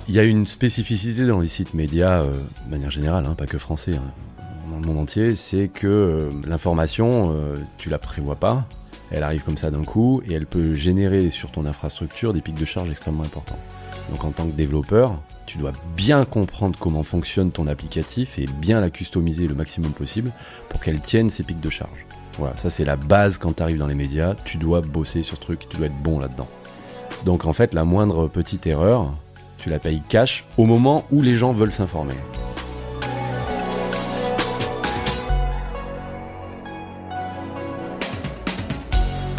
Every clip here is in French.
Il y a une spécificité dans les sites médias, de manière générale, pas que français, dans le monde entier, c'est que l'information, tu la prévois pas, elle arrive comme ça d'un coup, et elle peut générer sur ton infrastructure des pics de charge extrêmement importants. Donc en tant que développeur, tu dois bien comprendre comment fonctionne ton applicatif et bien la customiser le maximum possible pour qu'elle tienne ces pics de charge. Voilà, ça c'est la base quand tu arrives dans les médias, tu dois bosser sur ce truc, tu dois être bon là-dedans. Donc en fait, la moindre petite erreur, tu la payes cash au moment où les gens veulent s'informer.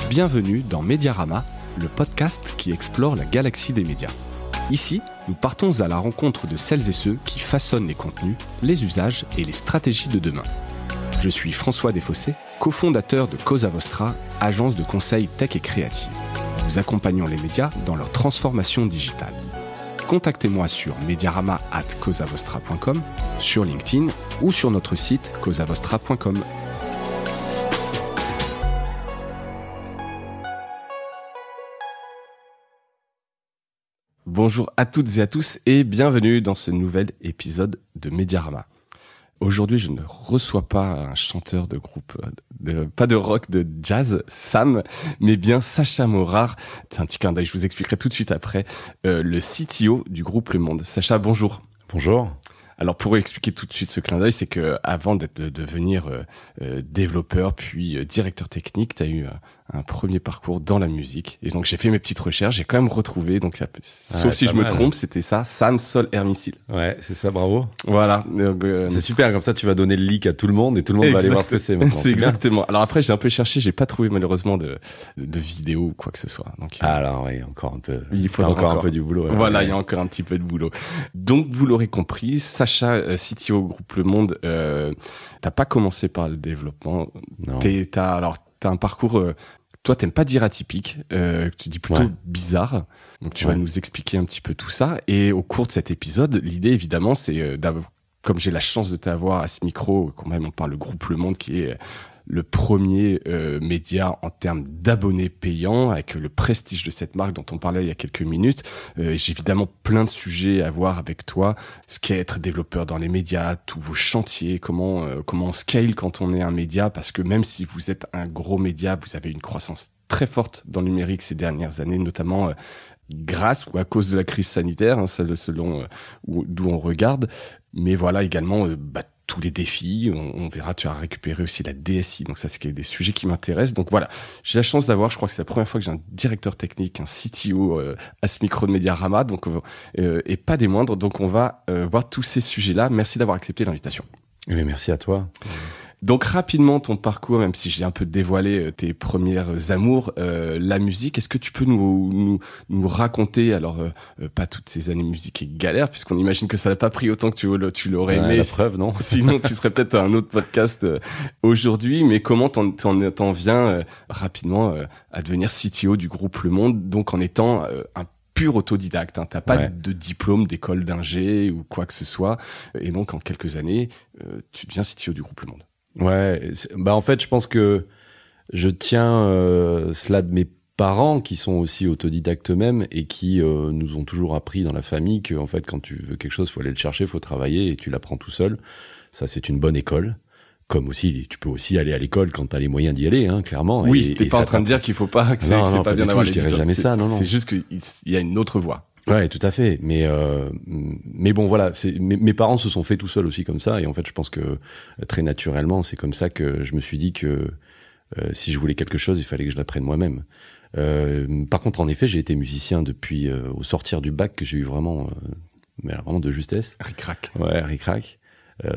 Bienvenue dans Mediarama, le podcast qui explore la galaxie des médias. Ici, nous partons à la rencontre de celles et ceux qui façonnent les contenus, les usages et les stratégies de demain. Je suis François Desfossés, cofondateur de Cosa Vostra, agence de conseil tech et créative. Nous accompagnons les médias dans leur transformation digitale. Contactez-moi sur mediarama@cosavostra.com, sur LinkedIn ou sur notre site cosavostra.com. Bonjour à toutes et à tous et bienvenue dans ce nouvel épisode de Mediarama. Aujourd'hui, je ne reçois pas un chanteur de groupe, pas de rock, de jazz, Sam, mais bien Sacha Morard. C'est un petit clin d'œil, je vous expliquerai tout de suite après, le CTO du groupe Le Monde. Sacha, bonjour. Bonjour. Alors pour expliquer tout de suite ce clin d'œil, c'est que avant de devenir développeur puis directeur technique, tu as eu un premier parcours dans la musique. Et donc j'ai fait mes petites recherches, j'ai quand même retrouvé, donc sauf si je me trompe, c'était ça, Sam Sol Air Missile. Ouais, c'est ça, bravo. Voilà. C'est super, comme ça tu vas donner le leak à tout le monde et tout le monde va aller voir ce que c'est maintenant. C'est exactement. Alors après j'ai un peu cherché, j'ai pas trouvé malheureusement de vidéo ou quoi que ce soit. Donc alors oui, encore un peu. Il faut encore un peu du boulot. Voilà, il y a encore un petit peu de boulot. Donc vous l'aurez compris, Sacha, CTO groupe Le Monde, t'as pas commencé par le développement. Non. T'as un parcours. Toi, t'aimes pas dire atypique, tu dis plutôt bizarre. Donc tu vas nous expliquer un petit peu tout ça. Et au cours de cet épisode, l'idée évidemment, c'est comme j'ai la chance de t'avoir à ce micro, quand même on parle le groupe Le Monde qui est le premier média en termes d'abonnés payants, avec le prestige de cette marque dont on parlait il y a quelques minutes. J'ai évidemment plein de sujets à voir avec toi, ce qu'est être développeur dans les médias, tous vos chantiers, comment on scale quand on est un média, parce que même si vous êtes un gros média, vous avez une croissance très forte dans le numérique ces dernières années, notamment grâce ou à cause de la crise sanitaire, selon d'où on regarde. Mais voilà également tous les défis, on verra, tu as récupéré aussi la DSI, donc ça c'est des sujets qui m'intéressent. Donc voilà, j'ai la chance d'avoir, je crois que c'est la première fois que j'ai un directeur technique, un CTO à ce micro de Mediarama, donc et pas des moindres, donc on va voir tous ces sujets-là. Merci d'avoir accepté l'invitation. Mais merci à toi. Donc rapidement ton parcours, même si j'ai un peu dévoilé tes premières amours, la musique, est-ce que tu peux nous raconter, alors pas toutes ces années musique et galère, puisqu'on imagine que ça n'a pas pris autant que tu l'aurais aimé. La preuve, non. Sinon tu serais peut-être à un autre podcast aujourd'hui, mais comment t'en viens rapidement à devenir CTO du groupe Le Monde, donc en étant un pur autodidacte, t'as pas de diplôme d'école d'ingé ou quoi que ce soit, et donc en quelques années, tu deviens CTO du groupe Le Monde. Ouais, en fait, je pense que je tiens cela de mes parents qui sont aussi autodidactes eux-mêmes et qui nous ont toujours appris dans la famille que en fait, quand tu veux quelque chose, faut aller le chercher, faut travailler et tu l'apprends tout seul. Ça, c'est une bonne école. Comme aussi, tu peux aussi aller à l'école quand t'as les moyens d'y aller, clairement. Oui, t'es pas en train de dire qu'il faut pas, que c'est pas bien d'avoir les diplômes. Je dirais jamais ça, non. C'est juste qu'il y a une autre voie. Ouais, tout à fait. Mais bon, voilà. Mes parents se sont fait tout seuls aussi comme ça. Et en fait, je pense que très naturellement, c'est comme ça que je me suis dit que si je voulais quelque chose, il fallait que je l'apprenne moi-même. Par contre, en effet, j'ai été musicien depuis au sortir du bac, que j'ai eu vraiment de justesse. Ric-rac. Ouais, ric-rac.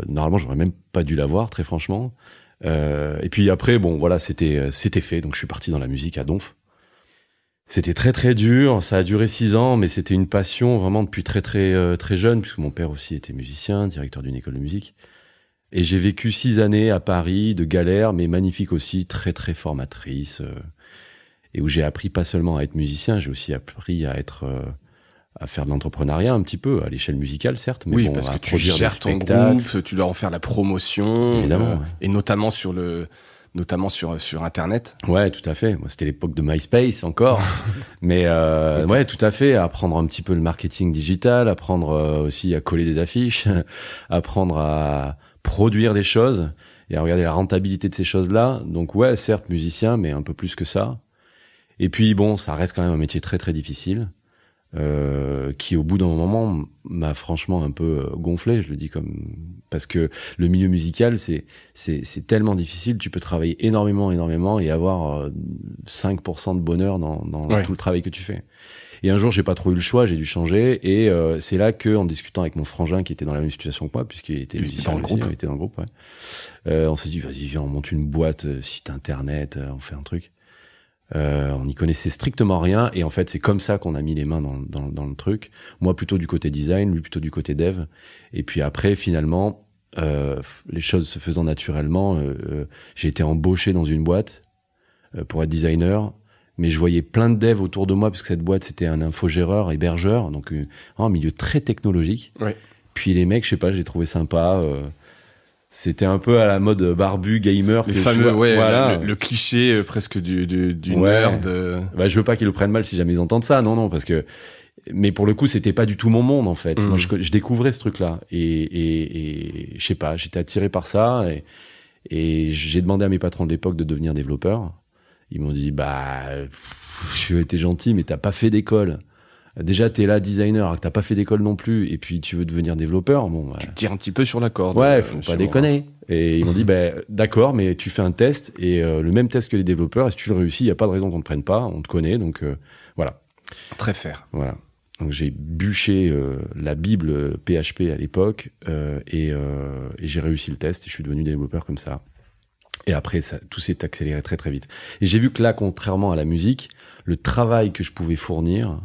Normalement, j'aurais même pas dû l'avoir, très franchement. Et puis après, bon, voilà, c'était fait. Donc, je suis parti dans la musique à Donf. C'était très très dur, ça a duré 6 ans, mais c'était une passion vraiment depuis très très très jeune, puisque mon père aussi était musicien, directeur d'une école de musique. Et j'ai vécu 6 années à Paris, de galère, mais magnifique aussi, très très formatrice, et où j'ai appris pas seulement à être musicien, j'ai aussi appris à faire de l'entrepreneuriat un petit peu, à l'échelle musicale certes, mais oui, bon, parce que tu gères ton groupe, tu dois en faire la promotion, évidemment, et notamment sur le notamment sur Internet. Ouais, tout à fait. Moi, c'était l'époque de MySpace encore. Mais ouais, tout à fait. Apprendre un petit peu le marketing digital, apprendre aussi à coller des affiches, apprendre à produire des choses et à regarder la rentabilité de ces choses-là. Donc ouais, certes musicien, mais un peu plus que ça. Et puis bon, ça reste quand même un métier très très difficile. Qui au bout d'un moment m'a franchement un peu gonflé, je le dis comme parce que le milieu musical c'est tellement difficile, tu peux travailler énormément et avoir 5% de bonheur dans tout le travail que tu fais. Et un jour j'ai pas trop eu le choix, j'ai dû changer et c'est là que en discutant avec mon frangin qui était dans la même situation que moi puisqu'il était musicien aussi, il était dans le groupe, ouais. On s'est dit vas-y viens on monte une boîte, site internet, on fait un truc. On n'y connaissait strictement rien et en fait c'est comme ça qu'on a mis les mains dans le truc. Moi plutôt du côté design, lui plutôt du côté dev. Et puis après finalement, les choses se faisant naturellement, j'ai été embauché dans une boîte pour être designer. Mais je voyais plein de devs autour de moi parce que cette boîte c'était un infogéreur, hébergeur, donc un milieu très technologique. Ouais. Puis les mecs, je sais pas, j'ai trouvé sympa. C'était un peu à la mode barbu gamer. Les fameux, ouais, voilà. Le cliché presque du nerd. Bah, je veux pas qu'ils le prennent mal si jamais ils entendent ça, non, parce que. Mais pour le coup, c'était pas du tout mon monde en fait. Moi, je découvrais ce truc-là et je sais pas, j'étais attiré par ça et j'ai demandé à mes patrons de l'époque de devenir développeur. Ils m'ont dit t'es gentil, mais t'as pas fait d'école. Déjà, t'es là designer, alors que t'as pas fait d'école non plus, et puis tu veux devenir développeur. Bon, tu te tires un petit peu sur la corde. Ouais, faut pas déconner. Et ils m'ont dit, d'accord, mais tu fais un test, et le même test que les développeurs, et si tu le réussis, il y a pas de raison qu'on te prenne pas, on te connaît, donc voilà. Très fair. Voilà. Donc j'ai bûché la Bible PHP à l'époque, et j'ai réussi le test, et je suis devenu développeur comme ça. Et après, tout s'est accéléré très très vite. Et j'ai vu que là, contrairement à la musique, le travail que je pouvais fournir,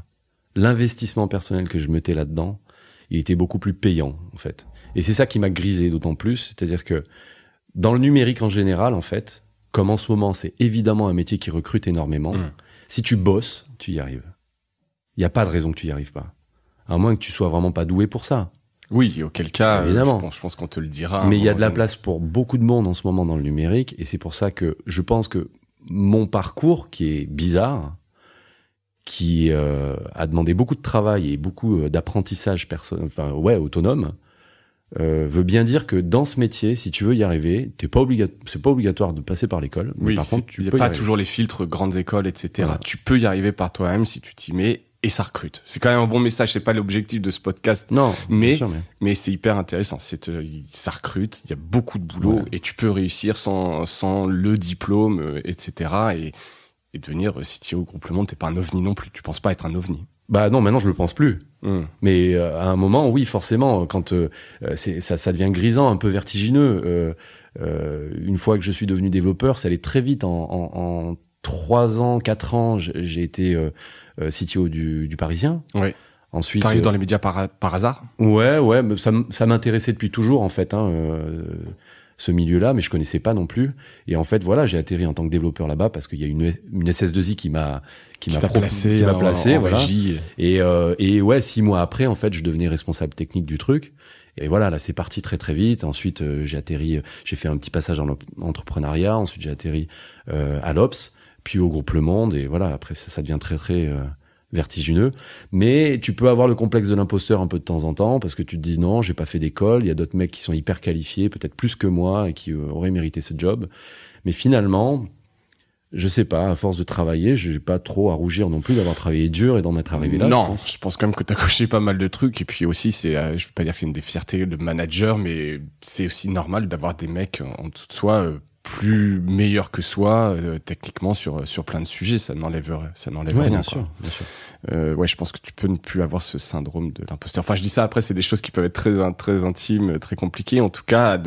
l'investissement personnel que je mettais là-dedans, il était beaucoup plus payant, en fait. Et c'est ça qui m'a grisé d'autant plus, c'est-à-dire que dans le numérique en général, en fait, comme en ce moment, c'est évidemment un métier qui recrute énormément, si tu bosses, tu y arrives. Il n'y a pas de raison que tu y arrives pas. À moins que tu sois vraiment pas doué pour ça. Oui, auquel cas, évidemment. Je pense qu'on te le dira. Mais il y a de la place pour beaucoup de monde en ce moment dans le numérique, et c'est pour ça que je pense que mon parcours, qui est bizarre, qui a demandé beaucoup de travail et beaucoup d'apprentissage autonome, veut bien dire que dans ce métier, si tu veux y arriver, c'est pas obligatoire de passer par l'école. Oui, mais par contre, tu peux y arriver. Il n'y a pas toujours les filtres grandes écoles, etc. Voilà. Tu peux y arriver par toi-même si tu t'y mets et ça recrute. C'est quand même un bon message. C'est pas l'objectif de ce podcast. Non, mais c'est hyper intéressant. Ça recrute. Il y a beaucoup de boulot et tu peux réussir sans le diplôme, etc. Et devenir CTO au groupe Le Monde, t'es pas un ovni non plus. Tu penses pas être un ovni. Bah non, maintenant je le pense plus. Mais à un moment, oui, forcément, quand ça devient grisant, un peu vertigineux. Une fois que je suis devenu développeur, ça allait très vite. En 3 ans, 4 ans, j'ai été CTO du Parisien. Ouais. Ensuite, t'arrives dans les médias par hasard? Ouais, mais ça m'intéressait depuis toujours en fait. Ce milieu-là, mais je connaissais pas non plus. Et en fait, voilà, j'ai atterri en tant que développeur là-bas parce qu'il y a une SS2I qui m'a placé, voilà. Régie. Et ouais, 6 mois après, en fait, je devenais responsable technique du truc. Et voilà, là, c'est parti très très vite. Ensuite, j'ai fait un petit passage en entrepreneuriat. Ensuite, j'ai atterri à l'Obs, puis au groupe Le Monde. Et voilà, après, ça devient très très vertigineux, mais tu peux avoir le complexe de l'imposteur un peu de temps en temps parce que tu te dis non, j'ai pas fait d'école, il y a d'autres mecs qui sont hyper qualifiés, peut-être plus que moi et qui auraient mérité ce job. Mais finalement, je sais pas, à force de travailler, j'ai pas trop à rougir non plus d'avoir travaillé dur et d'en être arrivé là. Non, je pense quand même que t'as coché pas mal de trucs et puis aussi je veux pas dire que c'est une des fiertés de manager, mais c'est aussi normal d'avoir des mecs en dessous de soi plus meilleur que soi techniquement sur plein de sujets, ça n'enlève rien. Bien sûr. Ouais, je pense que tu peux ne plus avoir ce syndrome de l'imposteur. Enfin, je dis ça, après c'est des choses qui peuvent être très intimes, très compliquées. En tout cas,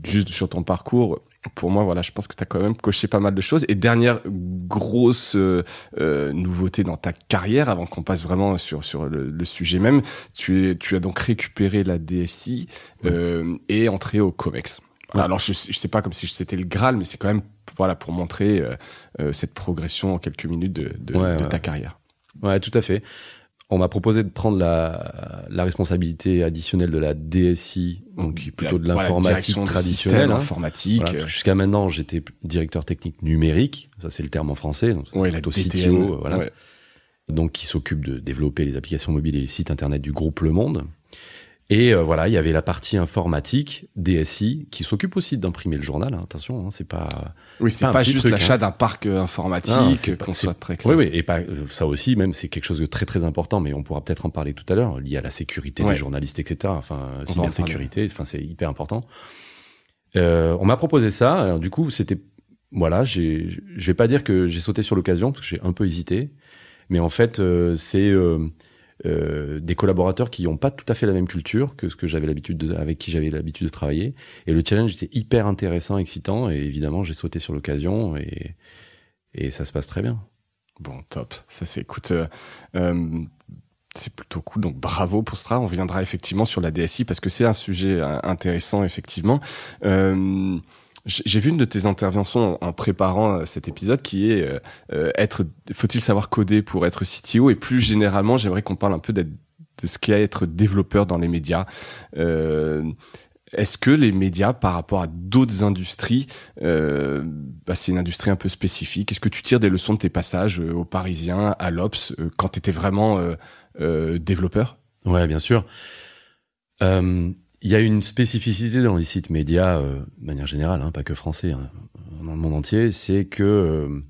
juste sur ton parcours, pour moi, voilà, je pense que tu as quand même coché pas mal de choses. Et dernière grosse nouveauté dans ta carrière, avant qu'on passe vraiment sur le sujet même, tu as donc récupéré la DSI et entré au COMEX. Ouais. Alors je sais pas comme si c'était le Graal, mais c'est quand même pour montrer cette progression en quelques minutes de ta carrière. Ouais, tout à fait. On m'a proposé de prendre la responsabilité additionnelle de la DSI, donc plutôt de l'informatique traditionnelle. Informatique. Voilà, jusqu'à maintenant, j'étais directeur technique numérique, ça c'est le terme en français. Donc la plutôt DTN, CTO, voilà. Ouais. Donc qui s'occupe de développer les applications mobiles et les sites internet du groupe Le Monde. Et voilà, il y avait la partie informatique, DSI, qui s'occupe aussi d'imprimer le journal. Hein, attention, hein, c'est pas. Oui, c'est pas juste l'achat d'un parc informatique, qu'on soit très clair. Oui, et pas ça aussi, même c'est quelque chose de très très important, mais on pourra peut-être en parler tout à l'heure, lié à la sécurité des journalistes, etc. Enfin, cybersécurité, enfin c'est hyper important. On m'a proposé ça. Alors, du coup, c'était voilà, je vais pas dire que j'ai sauté sur l'occasion parce que j'ai un peu hésité, mais en fait, c'est des collaborateurs qui n'ont pas tout à fait la même culture que ce que j'avais avec qui j'avais l'habitude de travailler. Et le challenge était hyper intéressant, excitant, et évidemment, j'ai sauté sur l'occasion et ça se passe très bien. Bon, top. Ça, c'est, écoute, c'est plutôt cool. Donc, bravo pour ça. On reviendra effectivement sur la DSI parce que c'est un sujet intéressant, effectivement. J'ai vu une de tes interventions en préparant cet épisode qui est faut-il savoir coder pour être CTO, et plus généralement j'aimerais qu'on parle un peu de ce qu'est être développeur dans les médias. Est-ce que les médias, par rapport à d'autres industries, c'est une industrie un peu spécifique? Est-ce que tu tires des leçons de tes passages au Parisien, à l'Obs, quand tu étais vraiment développeur? Ouais, bien sûr. Il y a une spécificité dans les sites médias, de manière générale, hein, pas que français, hein, dans le monde entier, c'est que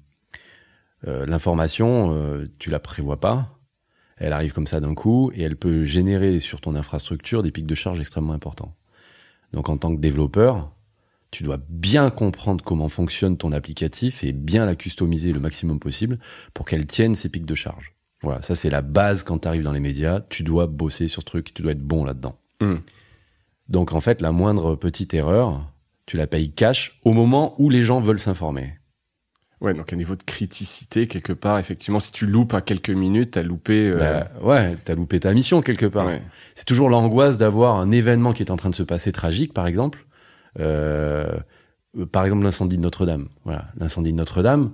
l'information, tu la prévois pas, elle arrive comme ça d'un coup, et elle peut générer sur ton infrastructure des pics de charge extrêmement importants. Donc en tant que développeur, tu dois bien comprendre comment fonctionne ton applicatif et bien la customiser le maximum possible pour qu'elle tienne ces pics de charge. Voilà, ça c'est la base quand tu arrives dans les médias, tu dois bosser sur ce truc, tu dois être bon là-dedans. Donc en fait, la moindre petite erreur, tu la payes cash au moment où les gens veulent s'informer. Ouais, donc un niveau de criticité quelque part, effectivement, si tu loupes à quelques minutes, t'as loupé... t'as loupé ta mission quelque part. Ouais. C'est toujours l'angoisse d'avoir un événement qui est en train de se passer tragique, par exemple. Par exemple, l'incendie de Notre-Dame. Voilà, l'incendie de Notre-Dame.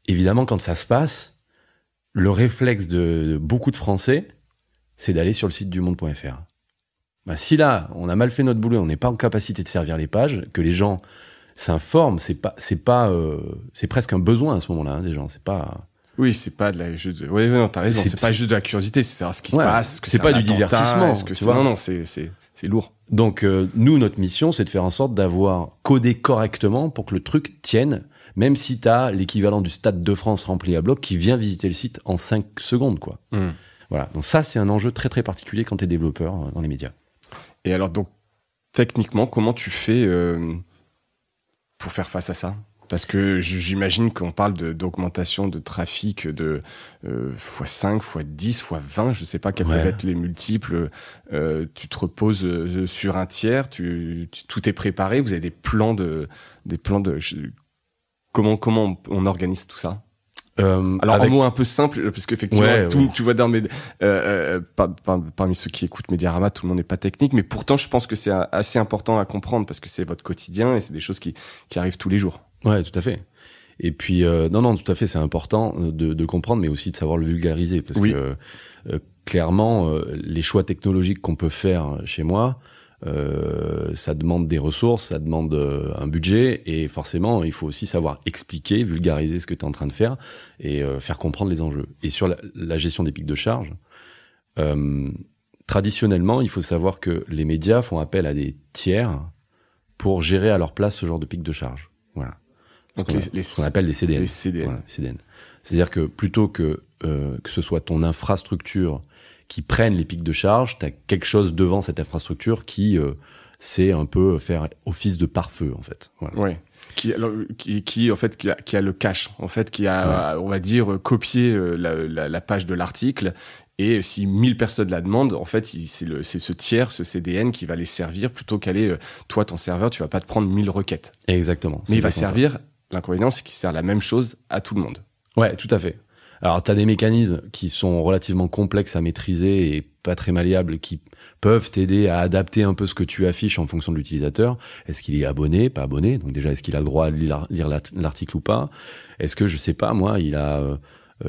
Évidemment, quand ça se passe, le réflexe de beaucoup de Français, c'est d'aller sur le site dumonde.fr. Si là, on a mal fait notre boulot, on n'est pas en capacité de servir les pages, que les gens s'informent, c'est presque un besoin à ce moment-là, hein, des gens, c'est pas... Oui, c'est pas de la juste. Oui, non, t'as raison. C'est pas juste de la curiosité, c'est savoir ce qui se passe. C'est pas du divertissement. Tu vois. Non, c'est lourd. Donc nous, notre mission, c'est de faire en sorte d'avoir codé correctement pour que le truc tienne, même si t'as l'équivalent du Stade de France rempli à bloc qui vient visiter le site en 5 secondes, quoi. Voilà. Donc ça, c'est un enjeu très très particulier quand t'es développeur dans les médias. Et alors, donc, techniquement, comment tu fais pour faire face à ça? Parce que j'imagine qu'on parle d'augmentation de trafic de x5, x10, x20, je sais pas quels peuvent être les multiples. Tu te reposes sur un tiers, tout est préparé, vous avez des plans de comment on organise tout ça? Alors en mots un peu simple, parce qu'effectivement tu vois dans parmi ceux qui écoutent Mediarama, tout le monde n'est pas technique, mais pourtant je pense que c'est assez important à comprendre parce que c'est votre quotidien et c'est des choses qui arrivent tous les jours. Ouais, tout à fait. Et puis non, tout à fait, c'est important de comprendre, mais aussi de savoir le vulgariser, parce que clairement, les choix technologiques qu'on peut faire chez moi, ça demande des ressources, ça demande un budget, et forcément, il faut aussi savoir expliquer, vulgariser ce que tu es en train de faire et faire comprendre les enjeux. Et sur la gestion des pics de charge, traditionnellement, il faut savoir que les médias font appel à des tiers pour gérer à leur place ce genre de pics de charge. Voilà. Donc ce qu'on appelle des CDN. Les CDN. Voilà, CDN. C'est-à-dire que plutôt que ce soit ton infrastructure qui prenne les pics de charge, t'as quelque chose devant cette infrastructure qui sait un peu faire office de pare-feu, en fait. Voilà. Ouais. Qui en fait qui a le cache, en fait qui a on va dire copié la page de l'article, et si 1000 personnes la demandent, en fait c'est ce tiers, ce CDN qui va les servir plutôt qu'aller toi ton serveur, tu vas pas te prendre 1000 requêtes. Exactement. Mais il va servir. L'inconvénient, c'est qu'il sert la même chose à tout le monde. Ouais, tout à fait. Alors, t'as des mécanismes qui sont relativement complexes à maîtriser et pas très malléables, qui peuvent t'aider à adapter un peu ce que tu affiches en fonction de l'utilisateur. Est-ce qu'il est abonné, pas abonné? Donc déjà, est-ce qu'il a le droit de lire l'article ou pas? Est-ce que, je sais pas, moi, il a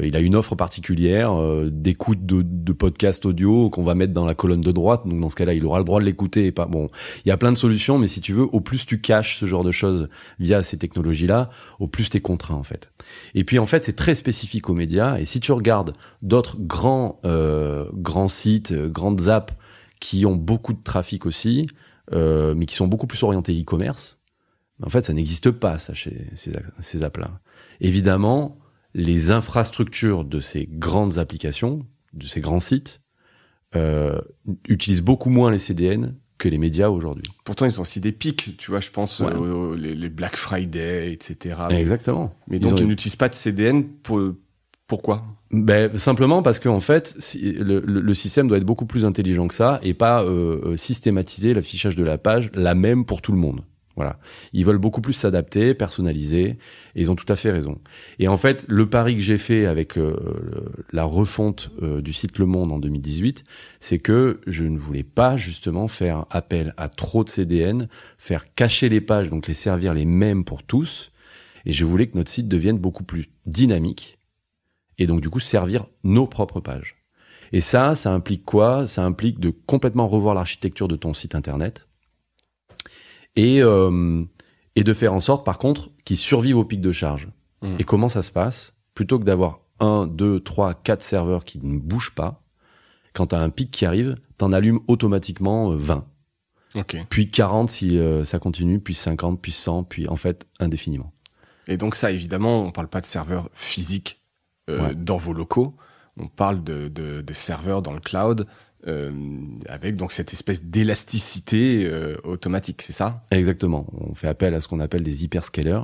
il a une offre particulière d'écoute de podcast audio qu'on va mettre dans la colonne de droite. Donc dans ce cas-là, il aura le droit de l'écouter. Et pas bon, il y a plein de solutions, mais si tu veux, au plus tu caches ce genre de choses via ces technologies-là, au plus t'es contraint en fait. Et puis en fait, c'est très spécifique aux médias. Et si tu regardes d'autres grands sites, grandes apps qui ont beaucoup de trafic aussi, mais qui sont beaucoup plus orientés e-commerce, en fait, ça n'existe pas, ça, chez ces apps-là. Évidemment, les infrastructures de ces grandes applications, de ces grands sites, utilisent beaucoup moins les CDN que les médias aujourd'hui. Pourtant, ils ont aussi des pics, tu vois, je pense, les Black Friday, etc. Exactement. Mais donc, ils n'utilisent pas de CDN pourquoi ? Simplement parce qu'en fait, le système doit être beaucoup plus intelligent que ça et pas systématiser l'affichage de la page la même pour tout le monde. Voilà. Ils veulent beaucoup plus s'adapter, personnaliser, et ils ont tout à fait raison. Et en fait, le pari que j'ai fait avec la refonte du site Le Monde en 2018, c'est que je ne voulais pas justement faire appel à trop de CDN, faire cacher les pages, donc les servir les mêmes pour tous, et je voulais que notre site devienne beaucoup plus dynamique, et donc du coup servir nos propres pages. Et ça implique quoi ? Ça implique de complètement revoir l'architecture de ton site internet, et de faire en sorte, par contre, qu'ils survivent au pic de charge. Et comment ça se passe ? Plutôt que d'avoir 1, 2, 3, 4 serveurs qui ne bougent pas, quand tu as un pic qui arrive, t'en allumes automatiquement 20. Okay. Puis 40 si ça continue, puis 50, puis 100, puis en fait, indéfiniment. Et donc ça, évidemment, on parle pas de serveurs physiques dans vos locaux, on parle de serveurs dans le cloud, avec donc cette espèce d'élasticité automatique, c'est ça ? Exactement. On fait appel à ce qu'on appelle des hyperscalers,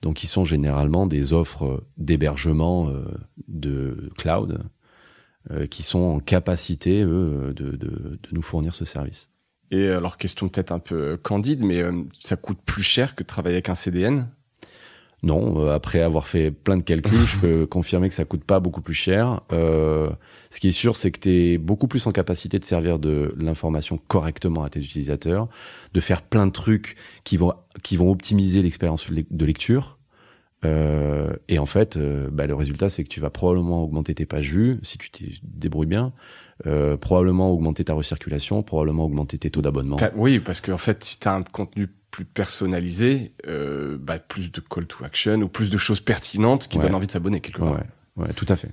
donc qui sont généralement des offres d'hébergement de cloud, qui sont en capacité de nous fournir ce service. Et alors, question peut-être un peu candide, mais ça coûte plus cher que de travailler avec un CDN ? Non, après avoir fait plein de calculs, je peux confirmer que ça coûte pas beaucoup plus cher. Ce qui est sûr, c'est que tu es beaucoup plus en capacité de servir de l'information correctement à tes utilisateurs, de faire plein de trucs qui vont optimiser l'expérience de lecture. Et en fait, le résultat, c'est que tu vas probablement augmenter tes pages vues, si tu te débrouilles bien, probablement augmenter ta recirculation, probablement augmenter tes taux d'abonnement. Oui, parce qu'en fait, si tu as un contenu plus personnalisé, plus de call to action ou plus de choses pertinentes qui donnent envie de s'abonner quelque part. Ouais, tout à fait.